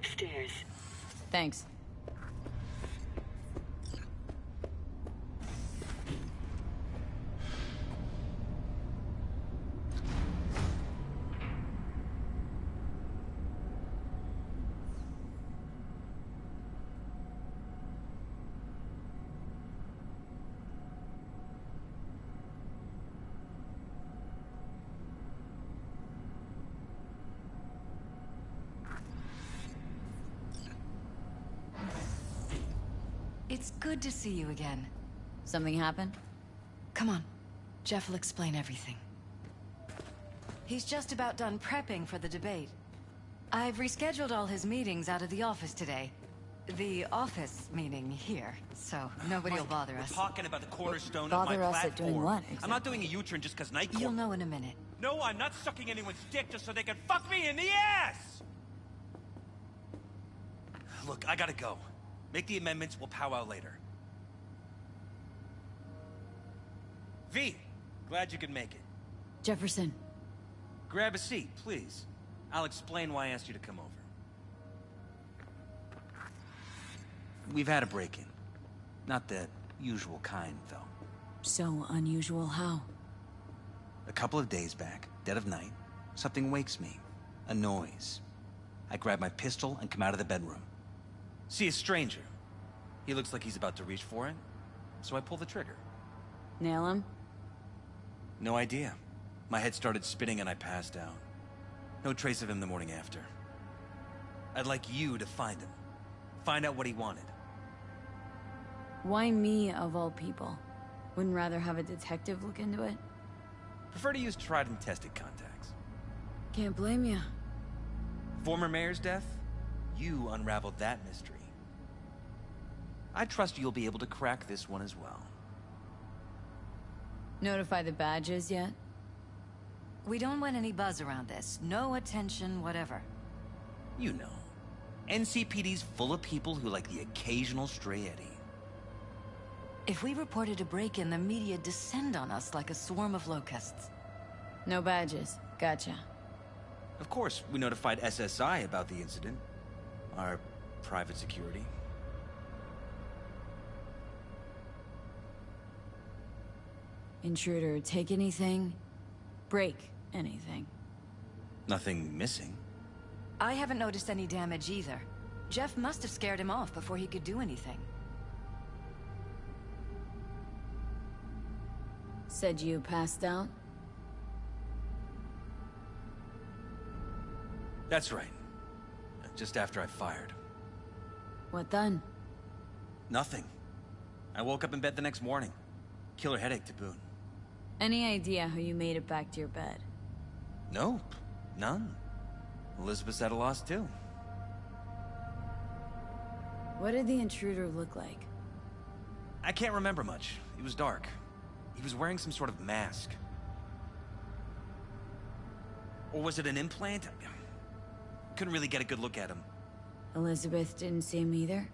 [SPEAKER 11] upstairs.
[SPEAKER 4] Thanks.
[SPEAKER 2] It's good to see you again.
[SPEAKER 4] Something happened?
[SPEAKER 2] Come on. Jeff will explain everything. He's just about done prepping for the debate. I've rescheduled all his meetings out of the office today. The office meeting here, so nobody will bother us.
[SPEAKER 1] We're talking about the cornerstone of my
[SPEAKER 4] Bother us
[SPEAKER 1] platform.
[SPEAKER 4] at doing what, exactly?
[SPEAKER 1] I'm not doing a U-turn just because Night Court...
[SPEAKER 2] You'll know in a minute.
[SPEAKER 1] No, I'm not sucking anyone's dick just so they can fuck me in the ass! Look, I gotta go. Make the amendments, we'll powwow later. V, glad you could make it.
[SPEAKER 4] Jefferson.
[SPEAKER 1] Grab a seat, please. I'll explain why I asked you to come over. We've had a break-in. Not the usual kind, though.
[SPEAKER 4] So unusual how?
[SPEAKER 1] A couple of days back, dead of night, something wakes me. A noise. I grab my pistol and come out of the bedroom. See a stranger. He looks like he's about to reach for it, so I pull the trigger.
[SPEAKER 4] Nail him?
[SPEAKER 1] No idea. My head started spinning and I passed out. No trace of him the morning after. I'd like you to find him. Find out what he wanted.
[SPEAKER 4] Why me, of all people? Wouldn't rather have a detective look into it?
[SPEAKER 1] Prefer to use tried and tested contacts.
[SPEAKER 4] Can't blame you.
[SPEAKER 1] Former mayor's death? You unraveled that mystery. I trust you'll be able to crack this one as well.
[SPEAKER 4] Notify the badges yet?
[SPEAKER 2] We don't want any buzz around this. No attention, whatever.
[SPEAKER 1] You know. NCPD's full of people who like the occasional stray eddy.
[SPEAKER 2] If we reported a break-in, the media descend on us like a swarm of locusts.
[SPEAKER 4] No badges. Gotcha.
[SPEAKER 1] Of course, we notified SSI about the incident. Our private security.
[SPEAKER 4] Intruder, take anything? Break anything?
[SPEAKER 1] Nothing missing.
[SPEAKER 2] I haven't noticed any damage either. Jeff must have scared him off before he could do anything.
[SPEAKER 4] Said you passed out?
[SPEAKER 1] That's right. Just after I fired.
[SPEAKER 4] What then?
[SPEAKER 1] Nothing. I woke up in bed the next morning. Killer headache to boot.
[SPEAKER 4] Any idea how you made it back to your bed?
[SPEAKER 1] Nope. None. Elizabeth's at a loss too.
[SPEAKER 4] What did the intruder look like?
[SPEAKER 1] I can't remember much. It was dark. He was wearing some sort of mask. Or was it an implant? Couldn't really get a good look at him.
[SPEAKER 4] Elizabeth didn't see him either?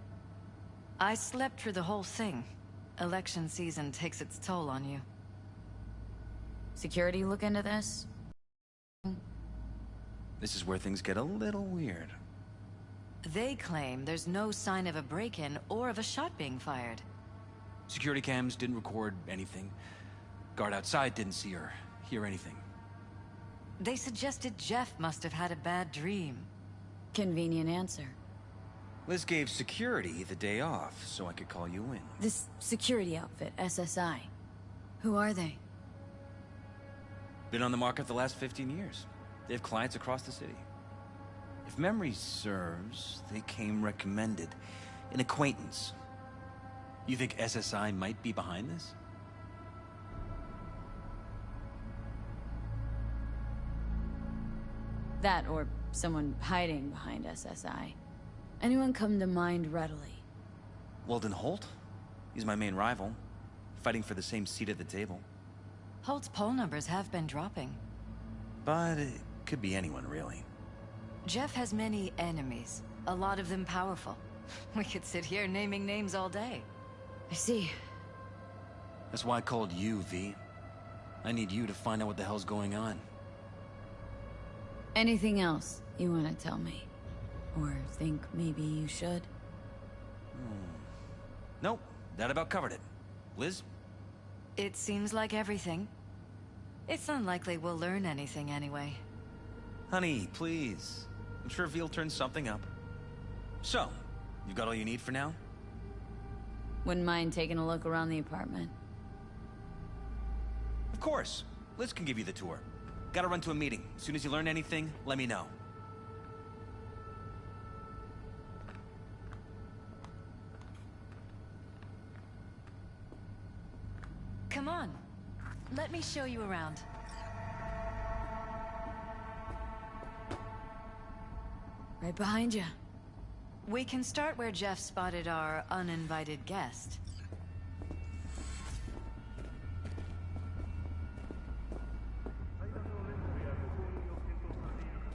[SPEAKER 2] I slept through the whole thing. Election season takes its toll on you.
[SPEAKER 4] Security look into this?
[SPEAKER 1] This is where things get a little weird.
[SPEAKER 2] They claim there's no sign of a break-in or of a shot being fired.
[SPEAKER 1] Security cams didn't record anything. Guard outside didn't see or hear anything.
[SPEAKER 2] They suggested Jeff must have had a bad dream.
[SPEAKER 4] Convenient answer.
[SPEAKER 1] Liz gave security the day off so I could call you in.
[SPEAKER 4] This security outfit, SSI. Who are they?
[SPEAKER 1] Been on the market the last 15 years. They have clients across the city. If memory serves, they came recommended. An acquaintance. You think SSI might be behind this?
[SPEAKER 4] That or someone hiding behind SSI. Anyone come to mind readily?
[SPEAKER 1] Walden Holt? He's my main rival. Fighting for the same seat at the table.
[SPEAKER 2] Holt's poll numbers have been dropping.
[SPEAKER 1] But it could be anyone, really.
[SPEAKER 2] Jeff has many enemies. A lot of them powerful. We could sit here naming names all day.
[SPEAKER 4] I see.
[SPEAKER 1] That's why I called you, V. I need you to find out what the hell's going on.
[SPEAKER 4] Anything else you want to tell me? Or think maybe you should?
[SPEAKER 1] Nope, that about covered it. Liz?
[SPEAKER 2] It seems like everything. It's unlikely we'll learn anything anyway.
[SPEAKER 1] Honey, please. I'm sure Veal turned something up. So, you got all you need for now?
[SPEAKER 4] Wouldn't mind taking a look around the apartment.
[SPEAKER 1] Of course. Liz can give you the tour. Gotta run to a meeting. As soon as you learn anything, let me know.
[SPEAKER 2] Come on. Let me show you around.
[SPEAKER 4] Right behind you.
[SPEAKER 2] We can start where Jeff spotted our uninvited guest.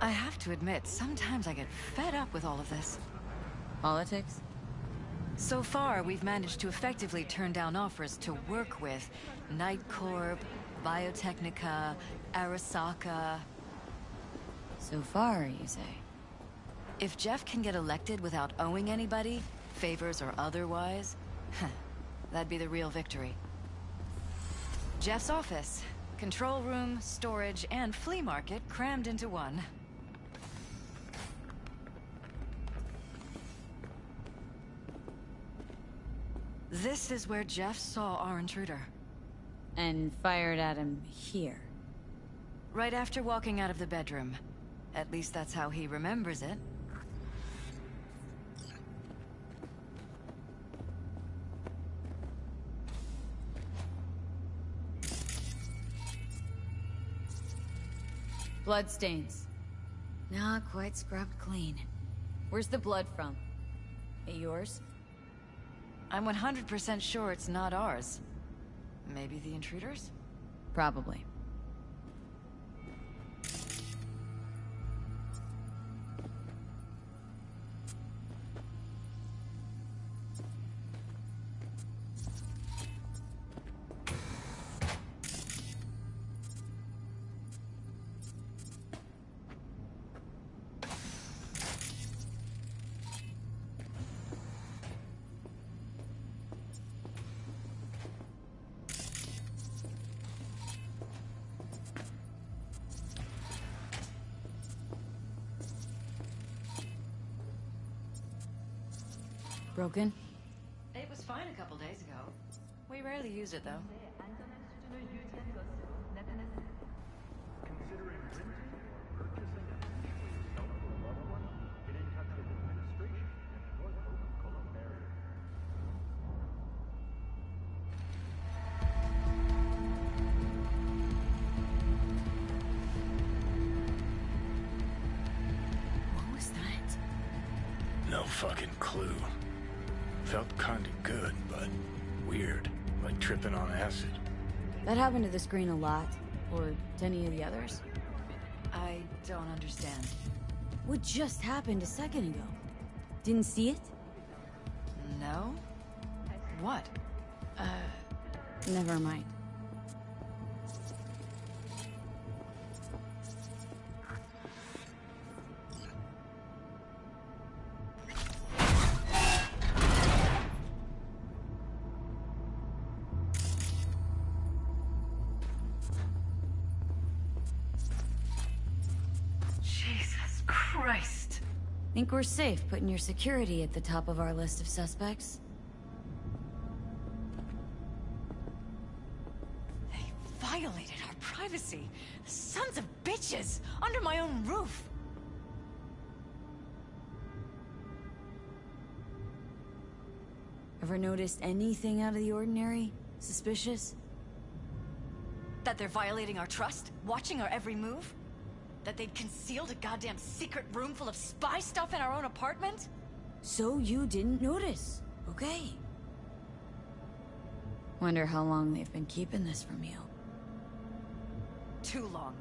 [SPEAKER 2] I have to admit, sometimes I get fed up with all of this.
[SPEAKER 4] Politics?
[SPEAKER 2] So far, we've managed to effectively turn down offers to work with Night Corp, Biotechnica, Arasaka.
[SPEAKER 4] So far, you say?
[SPEAKER 2] If Jeff can get elected without owing anybody, favors or otherwise, that'd be the real victory. Jeff's office, control room, storage, and flea market crammed into one. This is where Jeff saw our intruder.
[SPEAKER 4] And fired at him here.
[SPEAKER 2] Right after walking out of the bedroom. At least that's how he remembers it.
[SPEAKER 4] Bloodstains. Not quite scrubbed clean. Where's the blood from? It yours?
[SPEAKER 2] I'm 100% sure it's not ours. Maybe the intruders?
[SPEAKER 4] Probably. Broken?
[SPEAKER 2] It was fine a couple days ago. We rarely use it, though.
[SPEAKER 9] Considering renting or purchasing a niche for yourself or a loved one, get in touch with administration at North Coca-Cola Area.
[SPEAKER 4] What was that?
[SPEAKER 11] No fucking clue. Felt kinda good, but weird. Like tripping on acid.
[SPEAKER 4] That happened to the screen a lot. Or to any of the others.
[SPEAKER 2] I don't understand.
[SPEAKER 4] What just happened a second ago? Didn't see it?
[SPEAKER 2] No? What?
[SPEAKER 4] Never mind.
[SPEAKER 2] Jesus Christ.
[SPEAKER 4] Think we're safe putting your security at the top of our list of suspects?
[SPEAKER 2] They violated our privacy. Sons of bitches! Under my own roof!
[SPEAKER 4] Ever noticed anything out of the ordinary? Suspicious?
[SPEAKER 2] That they're violating our trust? Watching our every move? That they'd concealed a goddamn secret room full of spy stuff in our own apartment?
[SPEAKER 4] So you didn't notice, okay? Wonder how long they've been keeping this from you.
[SPEAKER 2] Too long.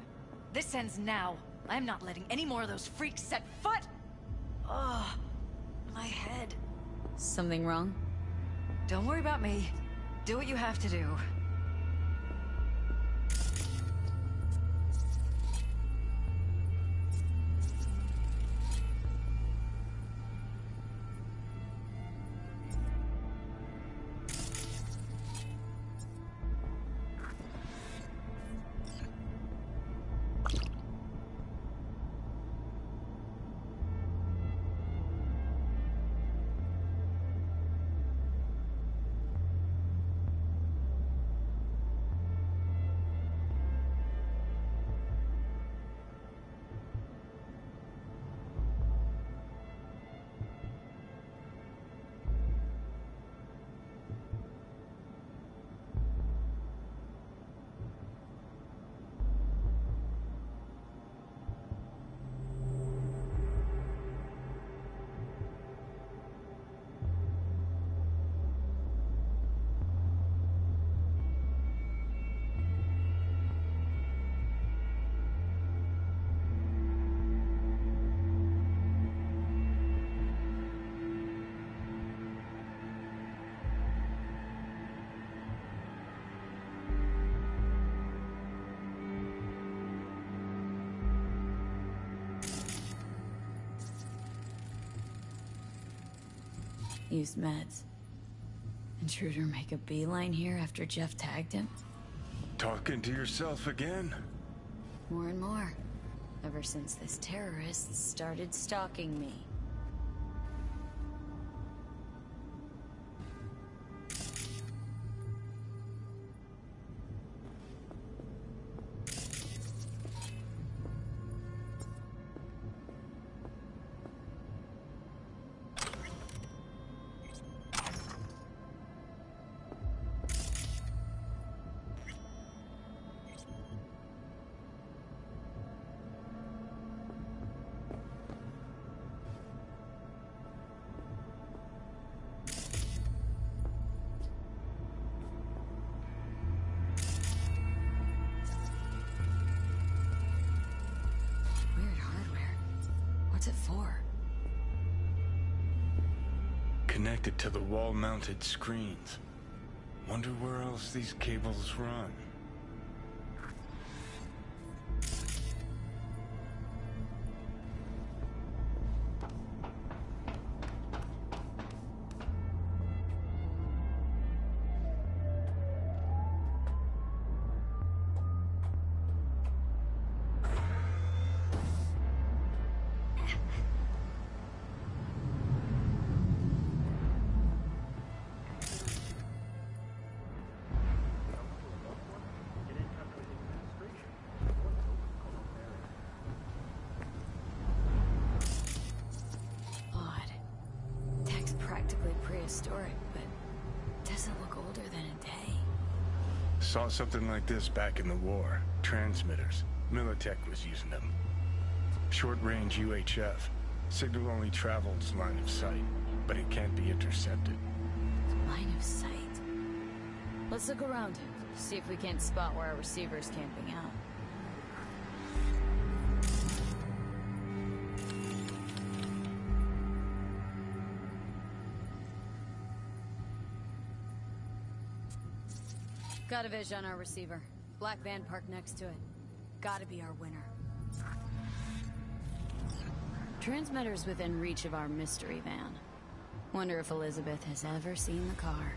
[SPEAKER 2] This ends now. I'm not letting any more of those freaks set foot! Ugh. My head.
[SPEAKER 4] Something wrong?
[SPEAKER 2] Don't worry about me. Do what you have to do.
[SPEAKER 4] used meds. Intruder make a beeline here after Jeff tagged him?
[SPEAKER 11] Talking to yourself again?
[SPEAKER 4] More and more. Ever since this terrorist started stalking me. What's it for?
[SPEAKER 11] Connected to the wall-mounted screens. Wonder where else these cables run.
[SPEAKER 4] Prehistoric, but doesn't look older than a day.
[SPEAKER 11] Saw something like this back in the war. Transmitters. Militech was using them. Short-range UHF. Signal only travels line of sight, but it can't be intercepted.
[SPEAKER 4] Line of sight? Let's look around. See if we can't spot where our receiver's camping out. Got a vision on our receiver. Black van parked next to it. Gotta be our winner. Transmitter's within reach of our mystery van. Wonder if Elizabeth has ever seen the car.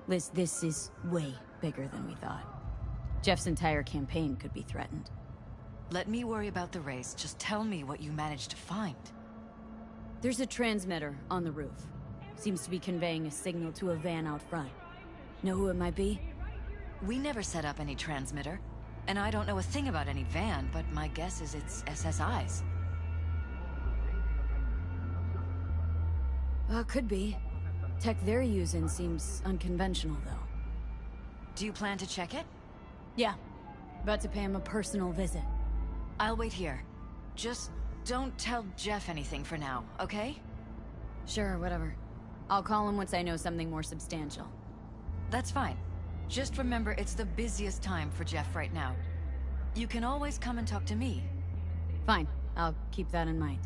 [SPEAKER 4] Liz, this is way bigger than we thought. Jeff's entire campaign could be threatened.
[SPEAKER 2] Let me worry about the race. Just tell me what you managed to find.
[SPEAKER 4] There's a transmitter on the roof. Seems to be conveying a signal to a van out front. Know who it might be?
[SPEAKER 2] We never set up any transmitter. And I don't know a thing about any van, but my guess is it's SSI's.
[SPEAKER 4] Could be. Tech they're using seems unconventional, though.
[SPEAKER 2] Do you plan to check it?
[SPEAKER 4] Yeah. About to pay him a personal visit.
[SPEAKER 2] I'll wait here. Just don't tell Jeff anything for now, okay?
[SPEAKER 4] Sure, whatever. I'll call him once I know something more substantial.
[SPEAKER 2] That's fine. Just remember it's the busiest time for Jeff right now. You can always come and talk to me.
[SPEAKER 4] Fine. I'll keep that in mind.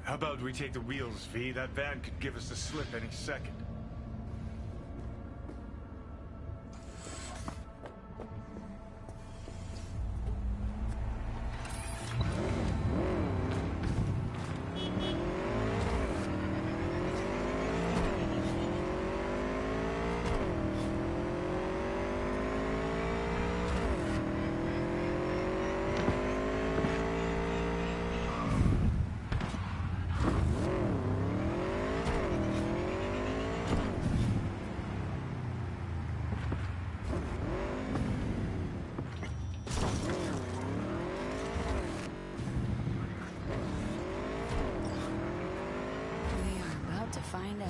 [SPEAKER 11] How about we take the wheels, V? That van could give us the slip any second.
[SPEAKER 4] Find out.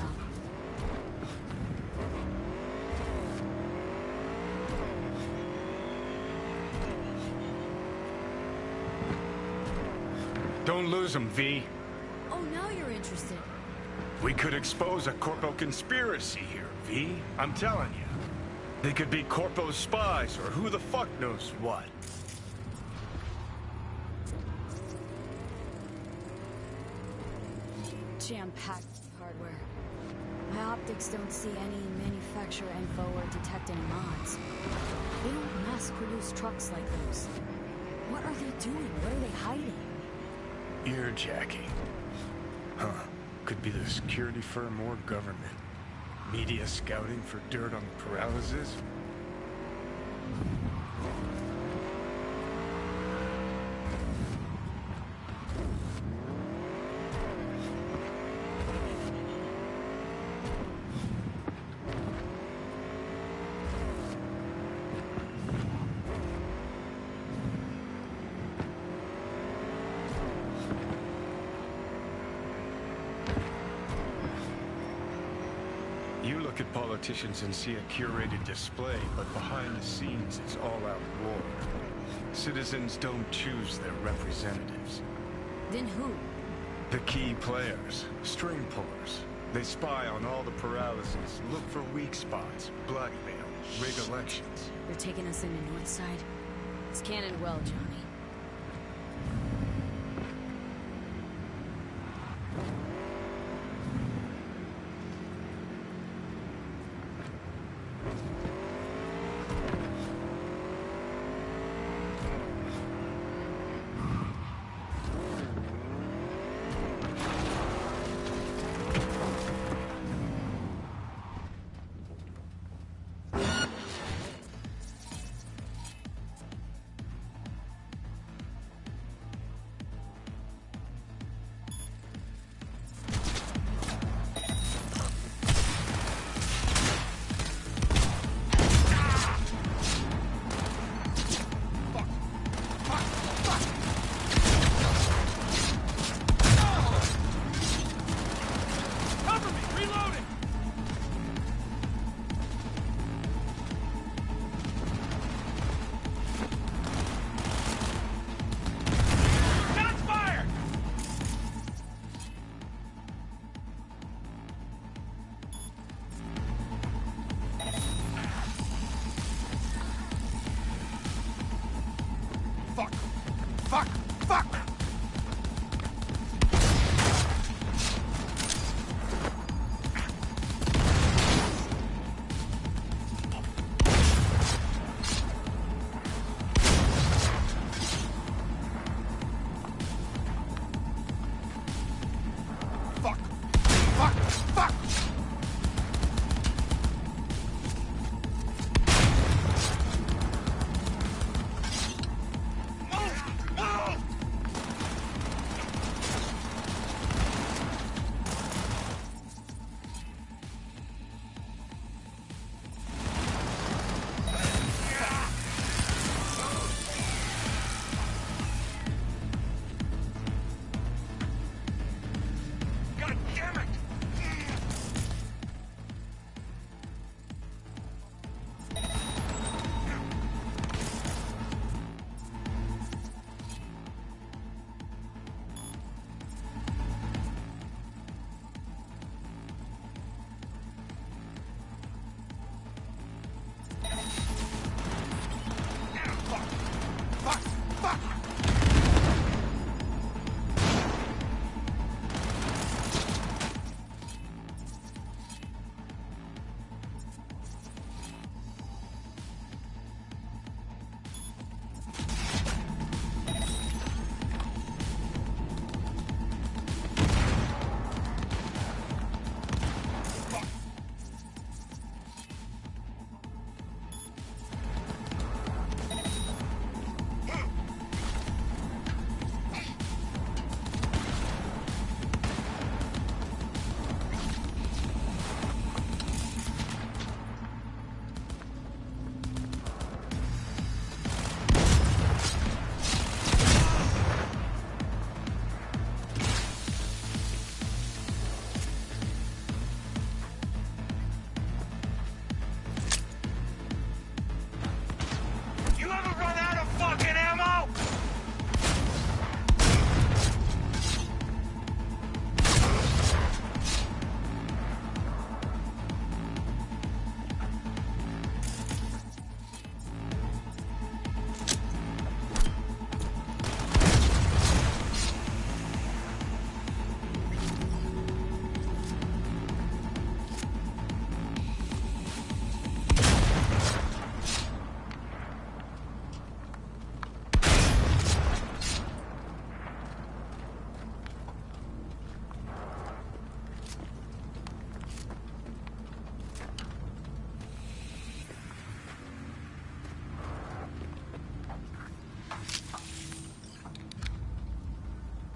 [SPEAKER 11] Don't lose them, V.
[SPEAKER 4] Oh, now you're interested.
[SPEAKER 11] We could expose a Corpo conspiracy here, V. I'm telling you. They could be Corpo spies, or who the fuck knows what.
[SPEAKER 4] Jam-packed hardware. My optics don't see any manufacturer info or detect any mods. They don't mass-produce trucks like those. What are they doing? What are they hiding?
[SPEAKER 11] Earjacking. Huh. Could be the security firm or government. Media scouting for dirt on the paralysis? You look at politicians and see a curated display, but behind the scenes it's all-out war. Citizens don't choose their representatives.
[SPEAKER 4] Then who?
[SPEAKER 11] The key players, string pullers. They spy on all the paralyses, look for weak spots, blackmail, rig elections.
[SPEAKER 4] They're taking us into Northside? It's cannon well, Johnny.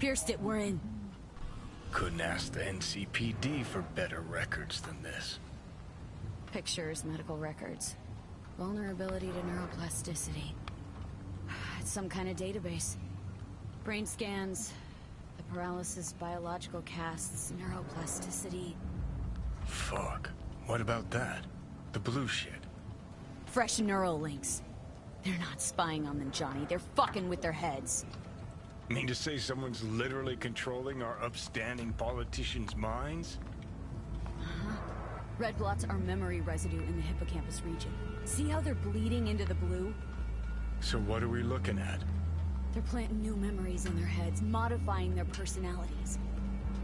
[SPEAKER 4] pierced it, we're in.
[SPEAKER 11] Couldn't ask the NCPD for better records than this.
[SPEAKER 4] Pictures, medical records. Vulnerability to neuroplasticity. It's some kind of database. Brain scans, the paralysis, biological casts, neuroplasticity.
[SPEAKER 11] Fuck. What about that? The blue shit.
[SPEAKER 4] Fresh neural links. They're not spying on them, Johnny. They're fucking with their heads.
[SPEAKER 11] Mean to say someone's literally controlling our upstanding politicians' minds?
[SPEAKER 4] Uh-huh. Red blots are memory residue in the hippocampus region. See how they're bleeding into the blue?
[SPEAKER 11] So what are we looking at?
[SPEAKER 4] They're planting new memories in their heads, modifying their personalities.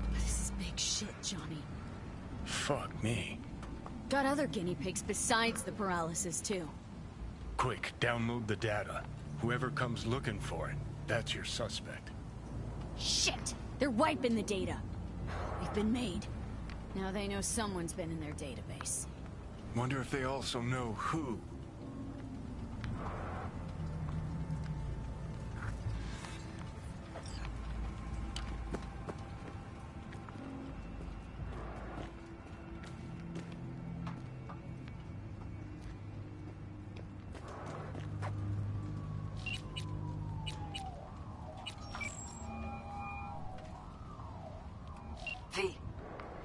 [SPEAKER 4] But this is big shit, Johnny.
[SPEAKER 11] Fuck me.
[SPEAKER 4] Got other guinea pigs besides the paralysis, too.
[SPEAKER 11] Quick, download the data. Whoever comes looking for it, that's your suspect.
[SPEAKER 4] Shit! They're wiping the data. We've been made. Now they know someone's been in their database.
[SPEAKER 11] Wonder if they also know who.
[SPEAKER 12] V,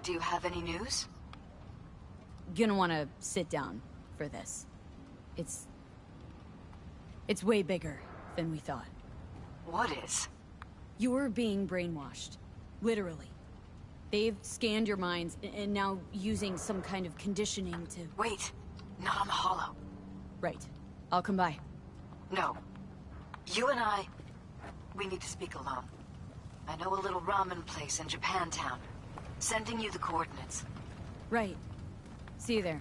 [SPEAKER 12] do you have any news?
[SPEAKER 4] Gonna wanna sit down for this. It's way bigger than we thought.
[SPEAKER 12] What is?
[SPEAKER 4] You're being brainwashed. Literally. They've scanned your minds and now using some kind of conditioning to...
[SPEAKER 12] Wait, not on the Hollow.
[SPEAKER 4] Right. I'll come by.
[SPEAKER 12] No. You and I, we need to speak alone. I know a little ramen place in Japantown. Sending you the coordinates.
[SPEAKER 4] Right. See you there.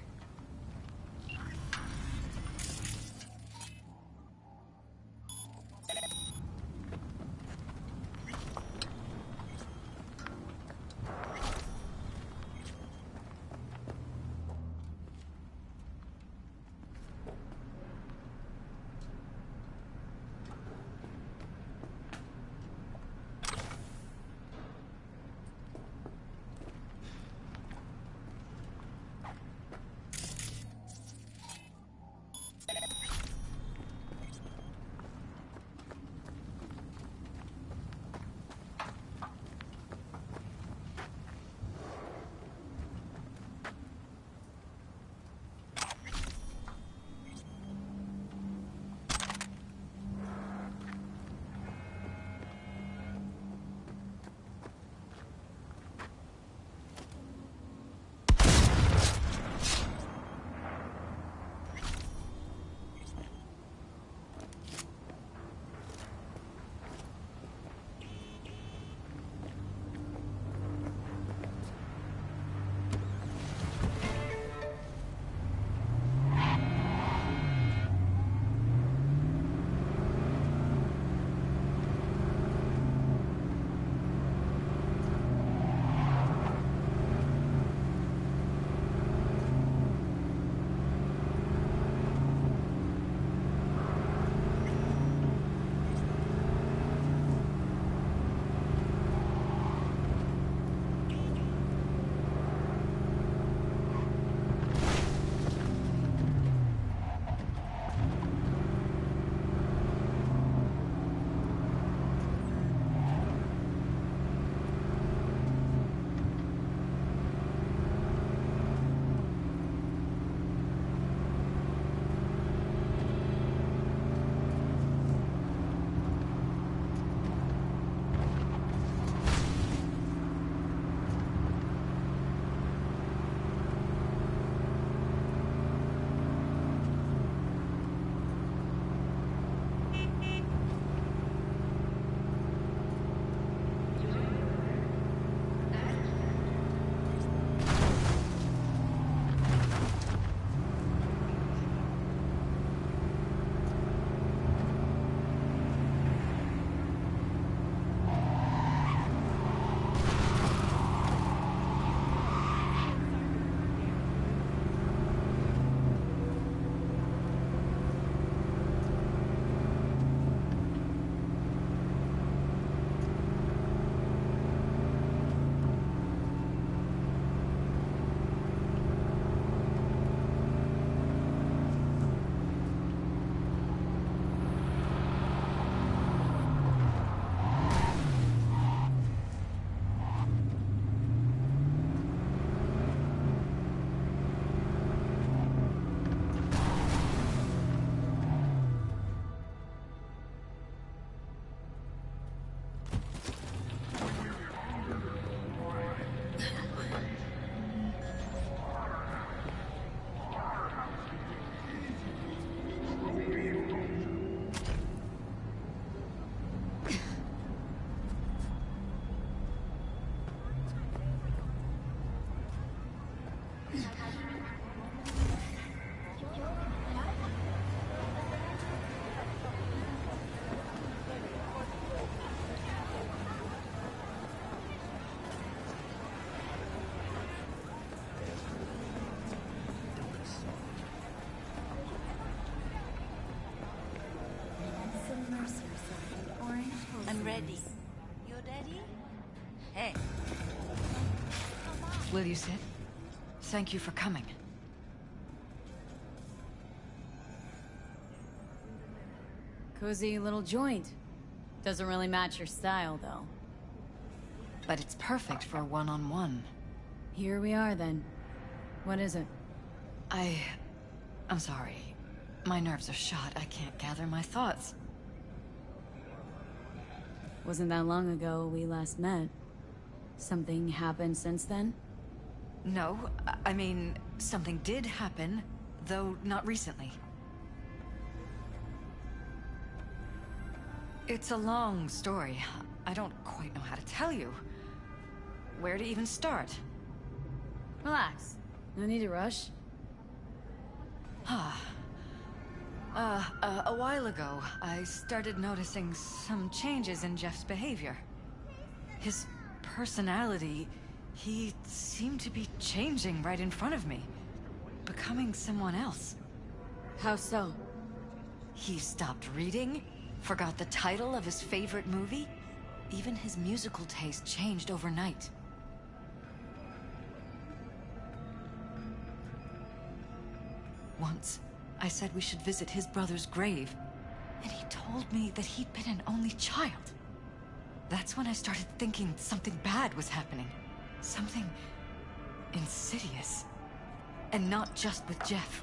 [SPEAKER 13] ready. You ready? Hey.
[SPEAKER 12] Will you sit? Thank you for coming.
[SPEAKER 4] Cozy little joint. Doesn't really match your style, though.
[SPEAKER 12] But it's perfect for a one-on-one.
[SPEAKER 4] Here we are, then. What is it?
[SPEAKER 12] I'm sorry. My nerves are shot. I can't gather my thoughts.
[SPEAKER 4] Wasn't that long ago we last met. Something happened since then?
[SPEAKER 12] No, I mean, something did happen, though not recently. It's a long story. I don't quite know how to tell you. Where to even start?
[SPEAKER 4] Relax. No need to rush.
[SPEAKER 12] A while ago, I started noticing some changes in Jeff's behavior. His personality, he seemed to be changing right in front of me. Becoming someone else.
[SPEAKER 4] How so?
[SPEAKER 12] He stopped reading, forgot the title of his favorite movie. Even his musical taste changed overnight. Once, I said we should visit his brother's grave, and he told me that he'd been an only child. That's when I started thinking something bad was happening. Something insidious. And not just with Jeff.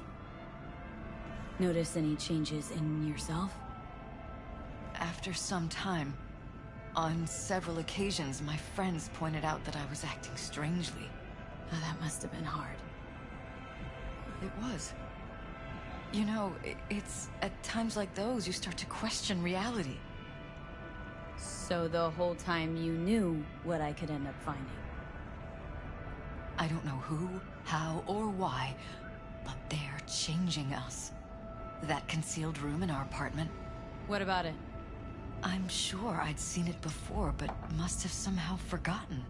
[SPEAKER 4] Notice any changes in yourself?
[SPEAKER 12] After some time, on several occasions, my friends pointed out that I was acting strangely.
[SPEAKER 4] Oh, that must have been hard.
[SPEAKER 12] It was. You know, it's at times like those you start to question reality.
[SPEAKER 4] So the whole time you knew what I could end up finding?
[SPEAKER 12] I don't know who, how, or why, but they're changing us. That concealed room in our apartment.
[SPEAKER 4] What about it?
[SPEAKER 12] I'm sure I'd seen it before, but must have somehow forgotten.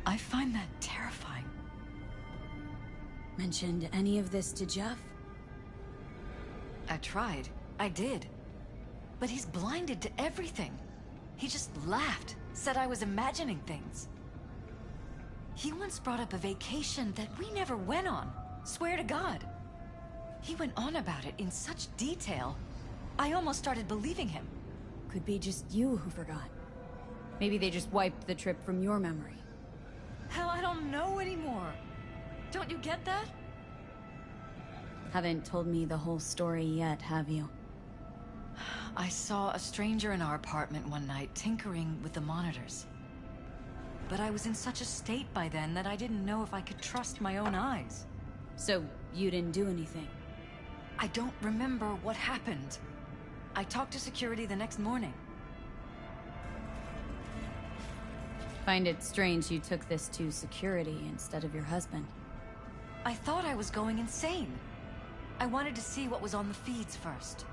[SPEAKER 12] I find that terrifying.
[SPEAKER 4] Mentioned any of this to Jeff?
[SPEAKER 12] I tried. I did. But he's blinded to everything. He just laughed, said I was imagining things. He once brought up a vacation that we never went on. Swear to God. He went on about it in such detail, I almost started believing him.
[SPEAKER 4] Could be just you who forgot. Maybe they just wiped the trip from your memory.
[SPEAKER 12] Hell, I don't know anymore. Don't you get that?
[SPEAKER 4] Haven't told me the whole story yet, have you?
[SPEAKER 12] I saw a stranger in our apartment one night tinkering with the monitors. But I was in such a state by then that I didn't know if I could trust my own eyes.
[SPEAKER 4] So you didn't do anything?
[SPEAKER 12] I don't remember what happened. I talked to security the next morning.
[SPEAKER 4] Find it strange you took this to security instead of your husband.
[SPEAKER 12] I thought I was going insane. I wanted to see what was on the feeds first.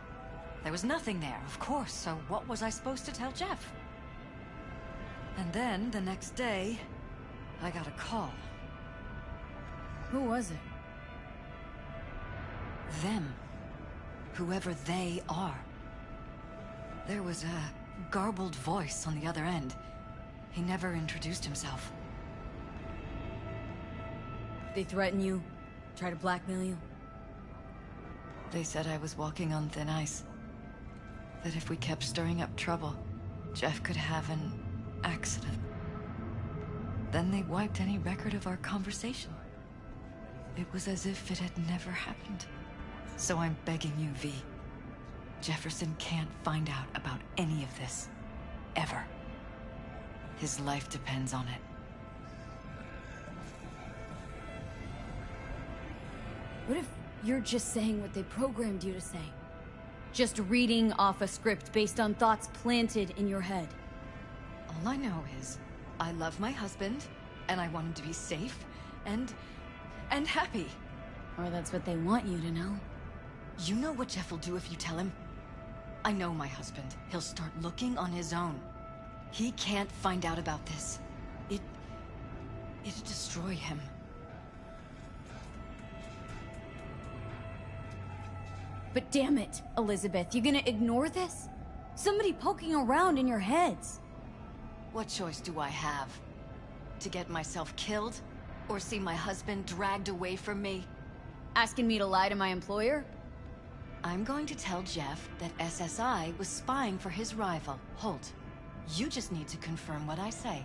[SPEAKER 12] There was nothing there, of course, so what was I supposed to tell Jeff? And then, the next day, I got a call.
[SPEAKER 4] Who was it?
[SPEAKER 12] Them. Whoever they are. There was a garbled voice on the other end. He never introduced himself.
[SPEAKER 4] They threaten you? Try to blackmail you?
[SPEAKER 12] They said I was walking on thin ice. That if we kept stirring up trouble, Jeff could have an accident. Then they wiped any record of our conversation. It was as if it had never happened. So I'm begging you, V. Jefferson can't find out about any of this. Ever. His life depends on it.
[SPEAKER 4] What if you're just saying what they programmed you to say? Just reading off a script based on thoughts planted in your head?
[SPEAKER 12] All I know is, I love my husband, and I want him to be safe, and happy.
[SPEAKER 4] Or that's what they want you to know.
[SPEAKER 12] You know what Jeff will do if you tell him? I know my husband. He'll start looking on his own. He can't find out about this. It'd destroy him.
[SPEAKER 4] But damn it, Elizabeth, you gonna ignore this? Somebody poking around in your heads.
[SPEAKER 12] What choice do I have? To get myself killed? Or see my husband dragged away from me?
[SPEAKER 4] Asking me to lie to my employer?
[SPEAKER 12] I'm going to tell Jeff that SSI was spying for his rival, Holt. You just need to confirm what I say.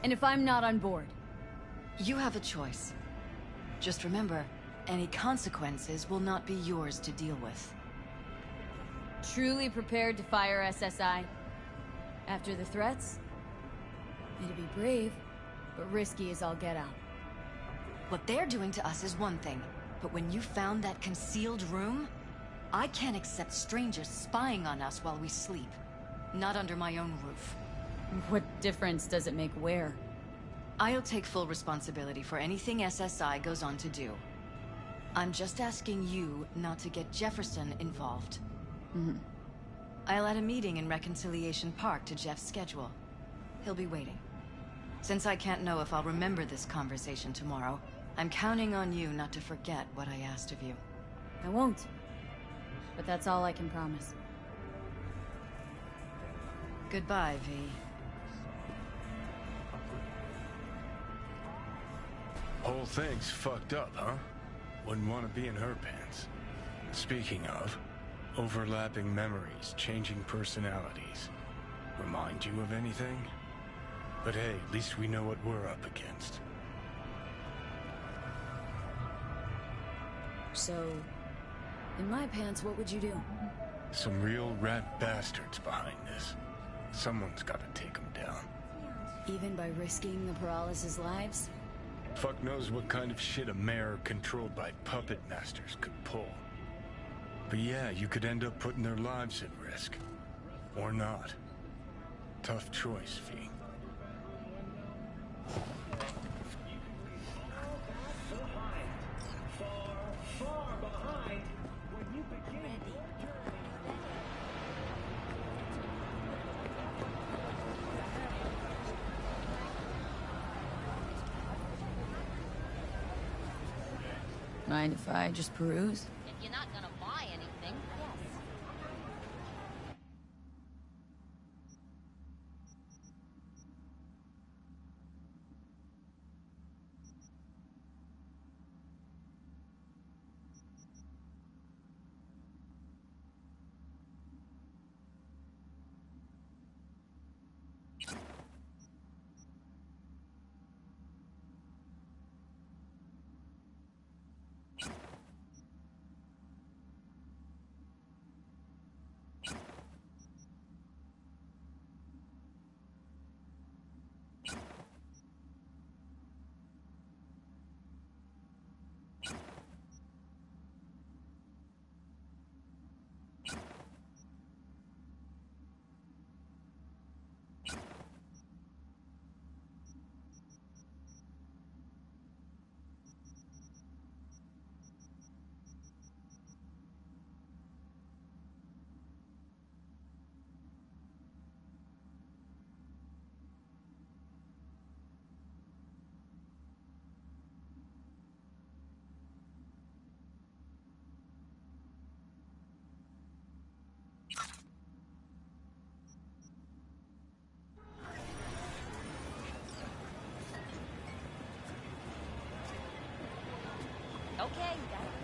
[SPEAKER 4] And if I'm not on board?
[SPEAKER 12] You have a choice. Just remember, any consequences will not be yours to deal with.
[SPEAKER 4] Truly prepared to fire SSI? After the threats? It'd be brave, but risky as all get out.
[SPEAKER 12] What they're doing to us is one thing, but when you found that concealed room, I can't accept strangers spying on us while we sleep. Not under my own roof.
[SPEAKER 4] What difference does it make where?
[SPEAKER 12] I'll take full responsibility for anything SSI goes on to do. I'm just asking you not to get Jefferson involved. I'll add a meeting in Reconciliation Park to Jeff's schedule. He'll be waiting. Since I can't know if I'll remember this conversation tomorrow, I'm counting on you not to forget what I asked of you.
[SPEAKER 4] I won't. But that's all I can promise.
[SPEAKER 12] Goodbye, V.
[SPEAKER 11] Whole thing's fucked up, huh? Wouldn't want to be in her pants. Speaking of, overlapping memories, changing personalities. Remind you of anything? But hey, at least we know what we're up against.
[SPEAKER 4] So, in my pants, what would you do?
[SPEAKER 11] Some real rat bastards behind this. Someone's gotta take them down.
[SPEAKER 4] Even by risking the Paralysis' lives?
[SPEAKER 11] Fuck knows what kind of shit a mayor controlled by puppet masters could pull. But yeah, you could end up putting their lives at risk. Or not. Tough choice, V.
[SPEAKER 4] Mind if I just peruse?
[SPEAKER 5] If you're not gonna buy anything, yes. Okay, you got it.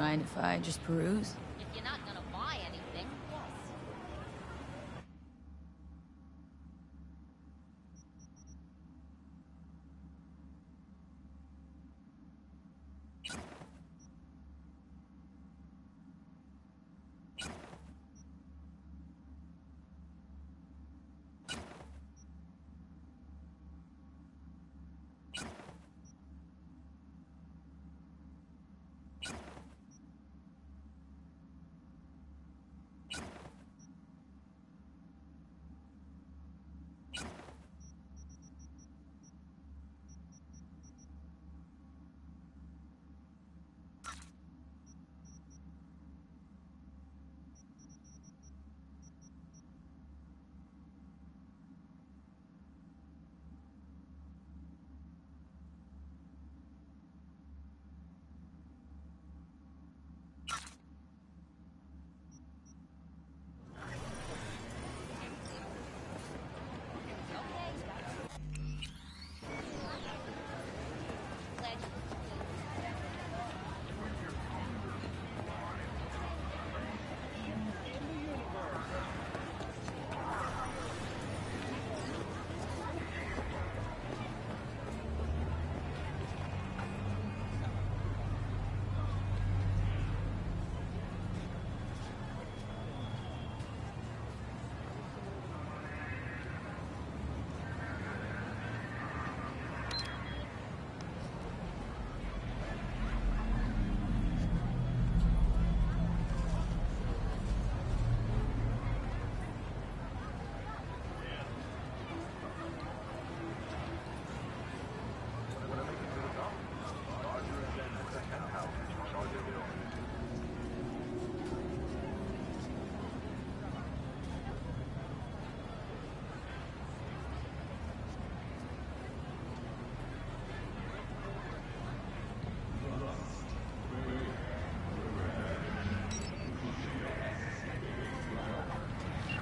[SPEAKER 4] Mind if I just peruse?
[SPEAKER 5] If you're not gonna buy anything, yes.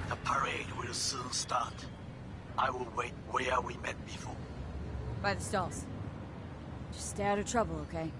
[SPEAKER 14] The parade will soon start. I will wait where we met before.
[SPEAKER 4] By the stalls. Just stay out of trouble, okay?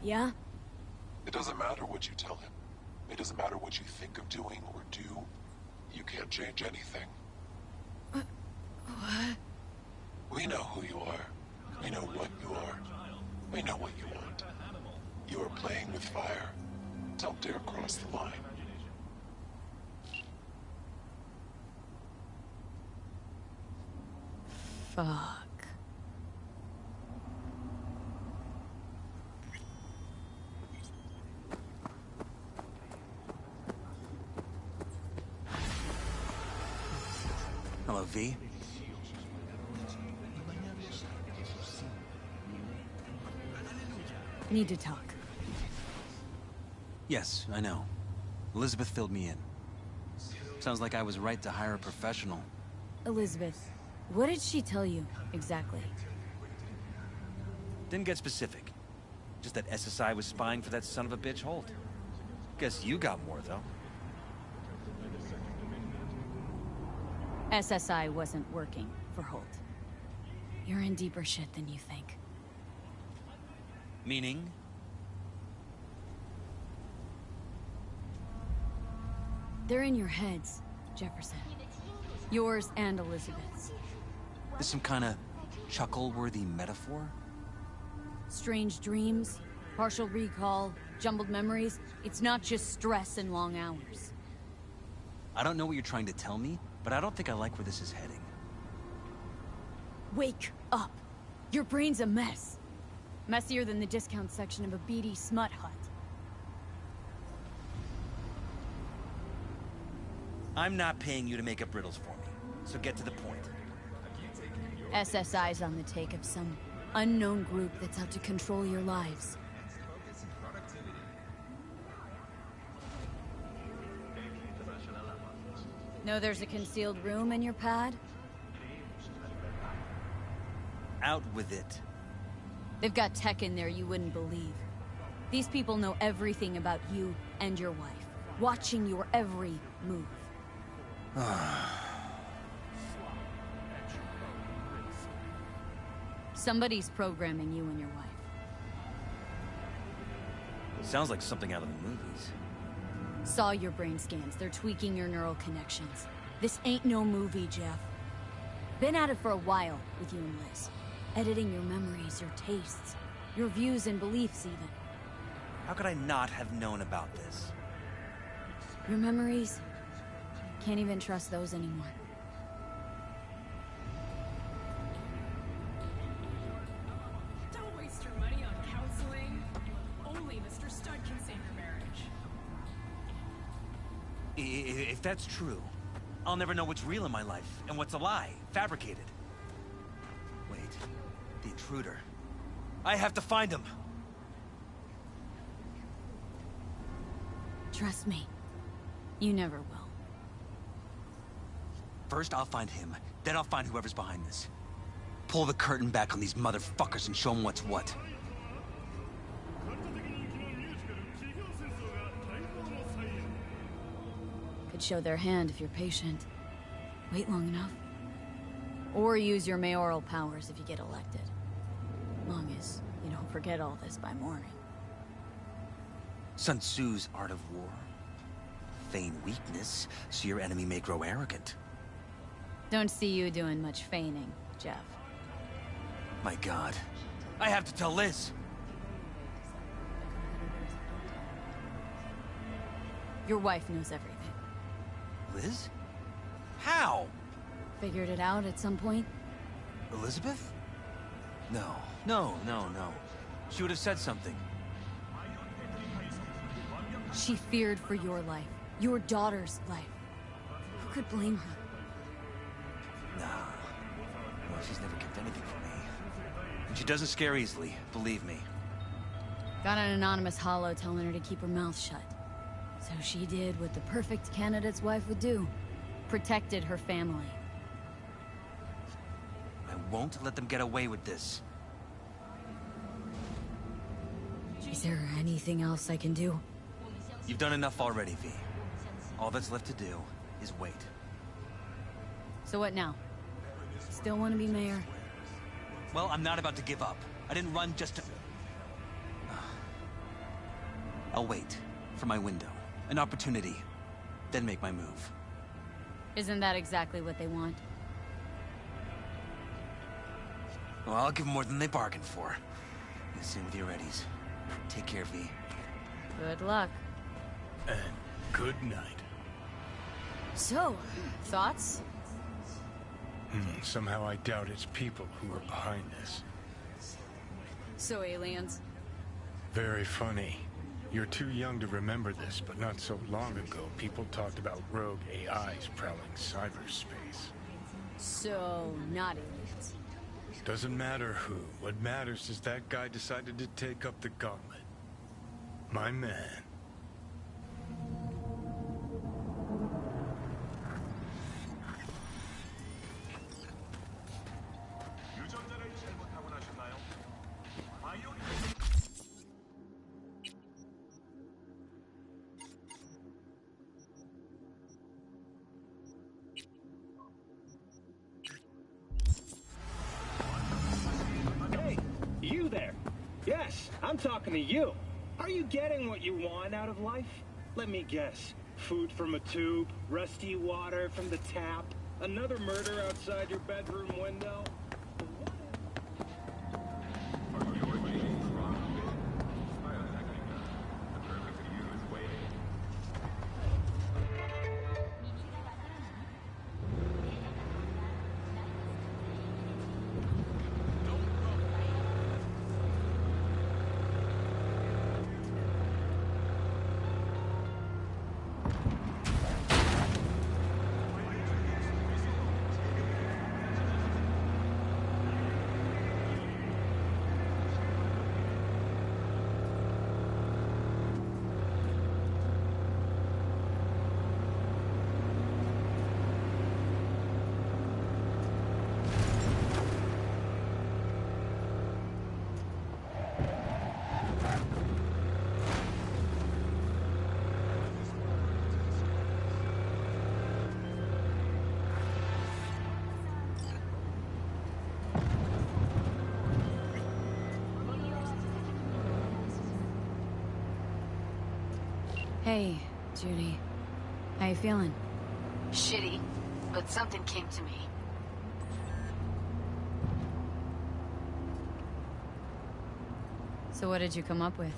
[SPEAKER 4] Yeah?
[SPEAKER 15] It doesn't matter what you tell him. It doesn't matter what you think of doing or do. You can't change anything.
[SPEAKER 4] What?
[SPEAKER 15] We know who you are. We know what you are. We know what you want. You are playing with fire. Don't dare cross the line.
[SPEAKER 4] Fuck.
[SPEAKER 1] Hello, V.
[SPEAKER 4] Need to talk.
[SPEAKER 1] Yes, I know. Elizabeth filled me in. Sounds like I was right to hire a professional.
[SPEAKER 4] Elizabeth, what did she tell you, exactly?
[SPEAKER 1] Didn't get specific. Just that SSI was spying for that son of a bitch Holt. Guess you got more, though.
[SPEAKER 4] SSI wasn't working for Holt. You're in deeper shit than you think.
[SPEAKER 1] Meaning?
[SPEAKER 4] They're in your heads, Jefferson. Yours and Elizabeth's.
[SPEAKER 1] This some kind of chuckle-worthy metaphor?
[SPEAKER 4] Strange dreams, partial recall, jumbled memories. It's not just stress and long hours.
[SPEAKER 1] I don't know what you're trying to tell me, but I don't think I like where this is heading.
[SPEAKER 4] Wake up! Your brain's a mess. Messier than the discount section of a beady smut hut.
[SPEAKER 1] I'm not paying you to make up riddles for me, so get to the point.
[SPEAKER 4] SSI's on the take of some unknown group that's out to control your lives. Know there's a concealed room in your pad?
[SPEAKER 1] Out with it.
[SPEAKER 4] They've got tech in there you wouldn't believe. These people know everything about you and your wife, watching your every move. Somebody's programming you and your wife.
[SPEAKER 1] Sounds like something out of the movies.
[SPEAKER 4] Saw your brain scans. They're tweaking your neural connections. This ain't no movie, Jeff. Been at it for a while with you and Liz. Editing your memories, your tastes, your views and beliefs even.
[SPEAKER 1] How could I not have known about this?
[SPEAKER 4] Your memories? Can't even trust those anymore.
[SPEAKER 16] Don't waste your money on counseling. Only Mr. Stud can save your marriage.
[SPEAKER 1] If that's true, I'll never know what's real in my life and what's a lie, fabricated. Wait, the intruder. I have to find him.
[SPEAKER 4] Trust me, you never will.
[SPEAKER 1] First, I'll find him. Then I'll find whoever's behind this. Pull the curtain back on these motherfuckers and show them what's what.
[SPEAKER 4] Could show their hand if you're patient. Wait long enough. Or use your mayoral powers if you get elected. Long as you don't forget all this by morning.
[SPEAKER 1] Sun Tzu's art of war. Feign weakness, so your enemy may grow arrogant.
[SPEAKER 4] Don't see you doing much feigning, Jeff.
[SPEAKER 1] My God. I have to tell Liz.
[SPEAKER 4] Your wife knows everything.
[SPEAKER 1] Liz? How?
[SPEAKER 4] Figured it out at some point?
[SPEAKER 1] Elizabeth? No. She would have said something.
[SPEAKER 4] She feared for your life. Your daughter's life. Who could blame her?
[SPEAKER 1] Nah. Well, she's never kept anything from me. And she doesn't scare easily, believe me.
[SPEAKER 4] Got an anonymous holo telling her to keep her mouth shut. So she did what the perfect candidate's wife would do. Protected her family.
[SPEAKER 1] I won't let them get away with this.
[SPEAKER 4] Is there anything else I can do?
[SPEAKER 1] You've done enough already, V. All that's left to do is wait.
[SPEAKER 4] So what now? Still want to be mayor?
[SPEAKER 1] Well, I'm not about to give up. I didn't run just to... I'll wait for my window. An opportunity. Then make my move.
[SPEAKER 4] Isn't that exactly what they want?
[SPEAKER 1] Well, I'll give them more than they bargained for. Same with your Eddies. Take care, V.
[SPEAKER 4] Good luck.
[SPEAKER 11] And good night.
[SPEAKER 4] So, thoughts?
[SPEAKER 11] Somehow I doubt it's people who are behind this.
[SPEAKER 4] So aliens?
[SPEAKER 11] Very funny. You're too young to remember this, but not so long ago, people talked about rogue AIs prowling cyberspace.
[SPEAKER 4] So, not aliens.
[SPEAKER 11] Doesn't matter who. What matters is that guy decided to take up the gauntlet. My man.
[SPEAKER 17] Hey, you there. Yes, I'm talking to you. Are you getting what you want out of life? Let me guess. Food from a tube, rusty water from the tap, another murder outside your bedroom window.
[SPEAKER 4] Hey, Judy. How you feeling?
[SPEAKER 2] Shitty, but something came to me.
[SPEAKER 4] So what did you come up with?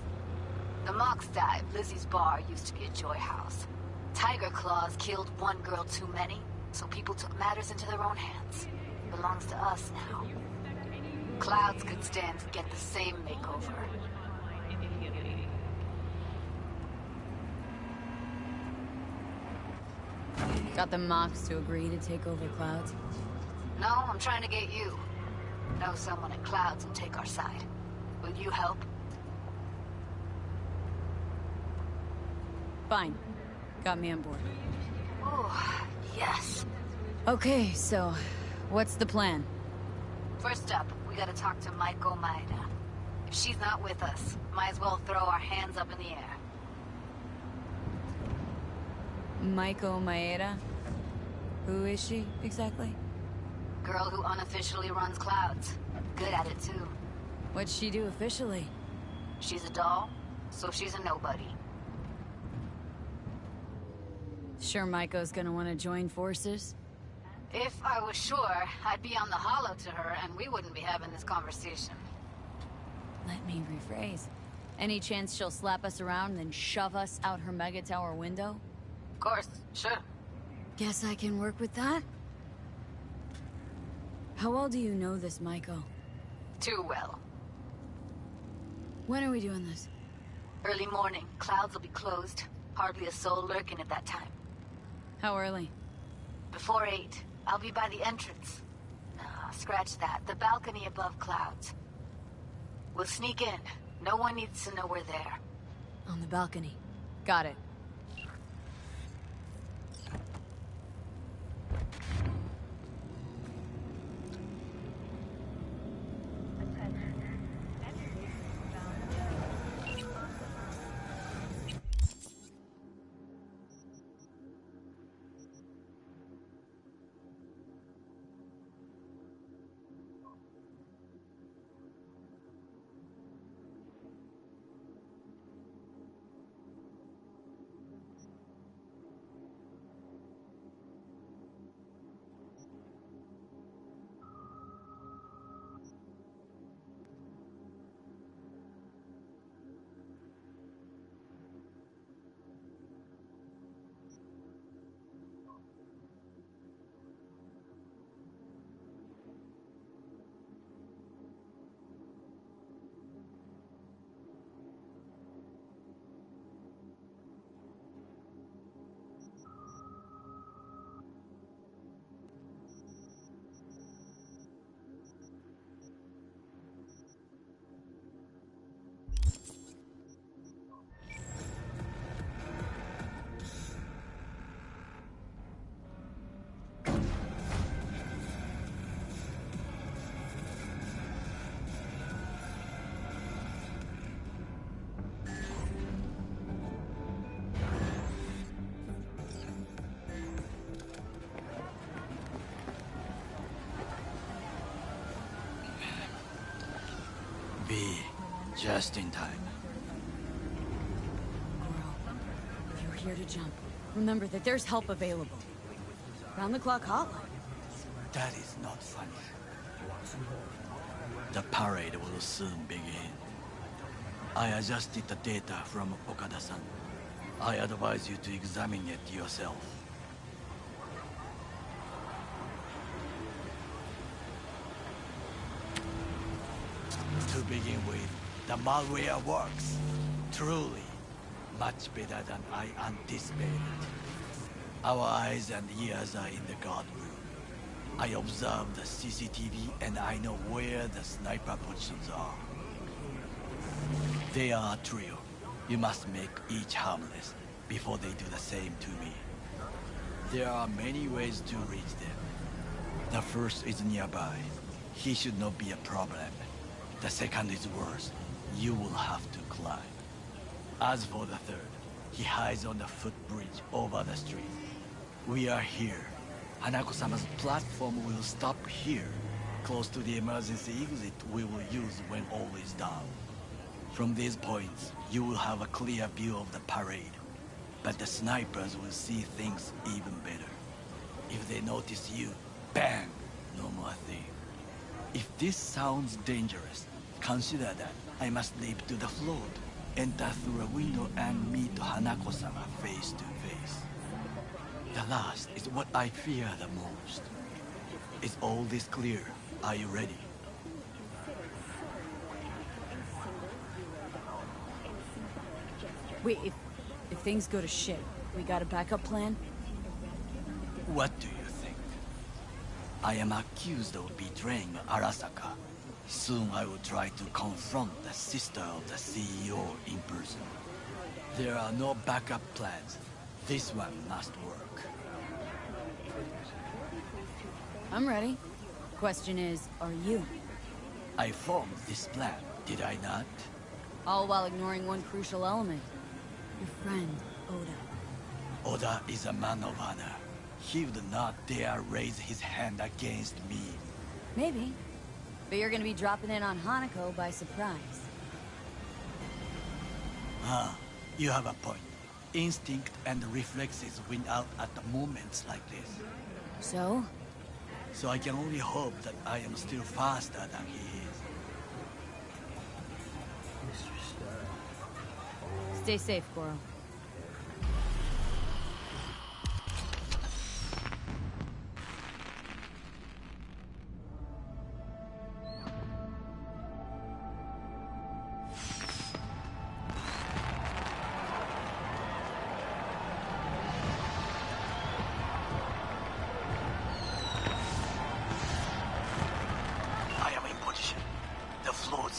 [SPEAKER 2] The Mox dive, Lizzie's bar, used to be a joy house. Tiger Claws killed one girl too many, so people took matters into their own hands. Belongs to us now. Clouds could stand to get the same makeover.
[SPEAKER 4] Got the Mox to agree to take over Clouds?
[SPEAKER 2] No, I'm trying to get you. Know someone at Clouds and take our side. Will you help?
[SPEAKER 4] Fine. Got me on board.
[SPEAKER 2] Oh, yes.
[SPEAKER 4] Okay, so what's the plan?
[SPEAKER 2] First up, we gotta talk to Maiko Maeda. If she's not with us, might as well throw our hands up in the air.
[SPEAKER 4] Maiko Maeda? Who is she, exactly?
[SPEAKER 2] Girl who unofficially runs Clouds. Good at it, too.
[SPEAKER 4] What'd she do officially?
[SPEAKER 2] She's a doll, so she's a nobody.
[SPEAKER 4] Sure Maiko's gonna want to join forces?
[SPEAKER 2] If I was sure, I'd be on the hollow to her and we wouldn't be having this conversation.
[SPEAKER 4] Let me rephrase. Any chance she'll slap us around and then shove us out her mega tower window?
[SPEAKER 2] Of course, sure.
[SPEAKER 4] Guess I can work with that? How well do you know this, Maiko?
[SPEAKER 2] Too well.
[SPEAKER 4] When are we doing this?
[SPEAKER 2] Early morning, Clouds will be closed. Hardly a soul lurking at that time.
[SPEAKER 4] How early?
[SPEAKER 2] Before 8. I'll be by the entrance. Scratch that. The balcony above Clouds. We'll sneak in. No one needs to know we're there.
[SPEAKER 4] On the balcony. Got it.
[SPEAKER 14] Just in time.
[SPEAKER 4] If you're here to jump, remember that there's help available. Round-the-clock hotline.
[SPEAKER 14] That is not funny. The parade will soon begin. I adjusted the data from Okada-san. I advise you to examine it yourself. To begin with, the malware works. Truly, much better than I anticipated. Our eyes and ears are in the guard room. I observed the CCTV and I know where the sniper positions are. They are a trio. You must make each harmless before they do the same to me. There are many ways to reach them. The first is nearby. He should not be a problem. The second is worse. You will have to climb. As for the third, he hides on the footbridge over the street. We are here. Hanako-sama's platform will stop here, close to the emergency exit we will use when all is down. From these points, you will have a clear view of the parade, but the snipers will see things even better. If they notice you, bang! No more thing. If this sounds dangerous, consider that I must leap to the float, enter through a window and meet Hanako-sama face to face. The last is what I fear the most. Is all this clear? Are you ready?
[SPEAKER 4] Wait, if things go to shit, we got a backup plan?
[SPEAKER 14] What do you think? I am accused of betraying Arasaka. Soon I will try to confront the sister of the CEO in person. There are no backup plans. This one must work.
[SPEAKER 4] I'm ready. Question is, are you?
[SPEAKER 14] I formed this plan, did I not?
[SPEAKER 4] All while ignoring one crucial element. Your friend, Oda.
[SPEAKER 14] Oda is a man of honor. He would not dare raise his hand against me.
[SPEAKER 4] Maybe. But you're gonna be dropping in on Hanako by surprise.
[SPEAKER 14] You have a point. Instinct and reflexes win out at moments like this.
[SPEAKER 4] So?
[SPEAKER 14] So I can only hope that I am still faster than he is.
[SPEAKER 4] Stay safe, Goro.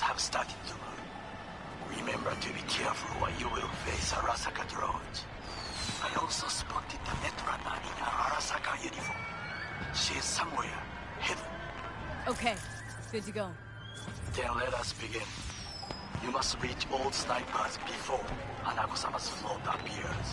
[SPEAKER 14] Have started to move. Remember to be careful or you will face Arasaka drones. I also spotted the netrunner in an Arasaka uniform. She is somewhere, hidden.
[SPEAKER 4] Okay, good to go.
[SPEAKER 14] Then let us begin. You must reach all snipers before Hanako-sama's float appears.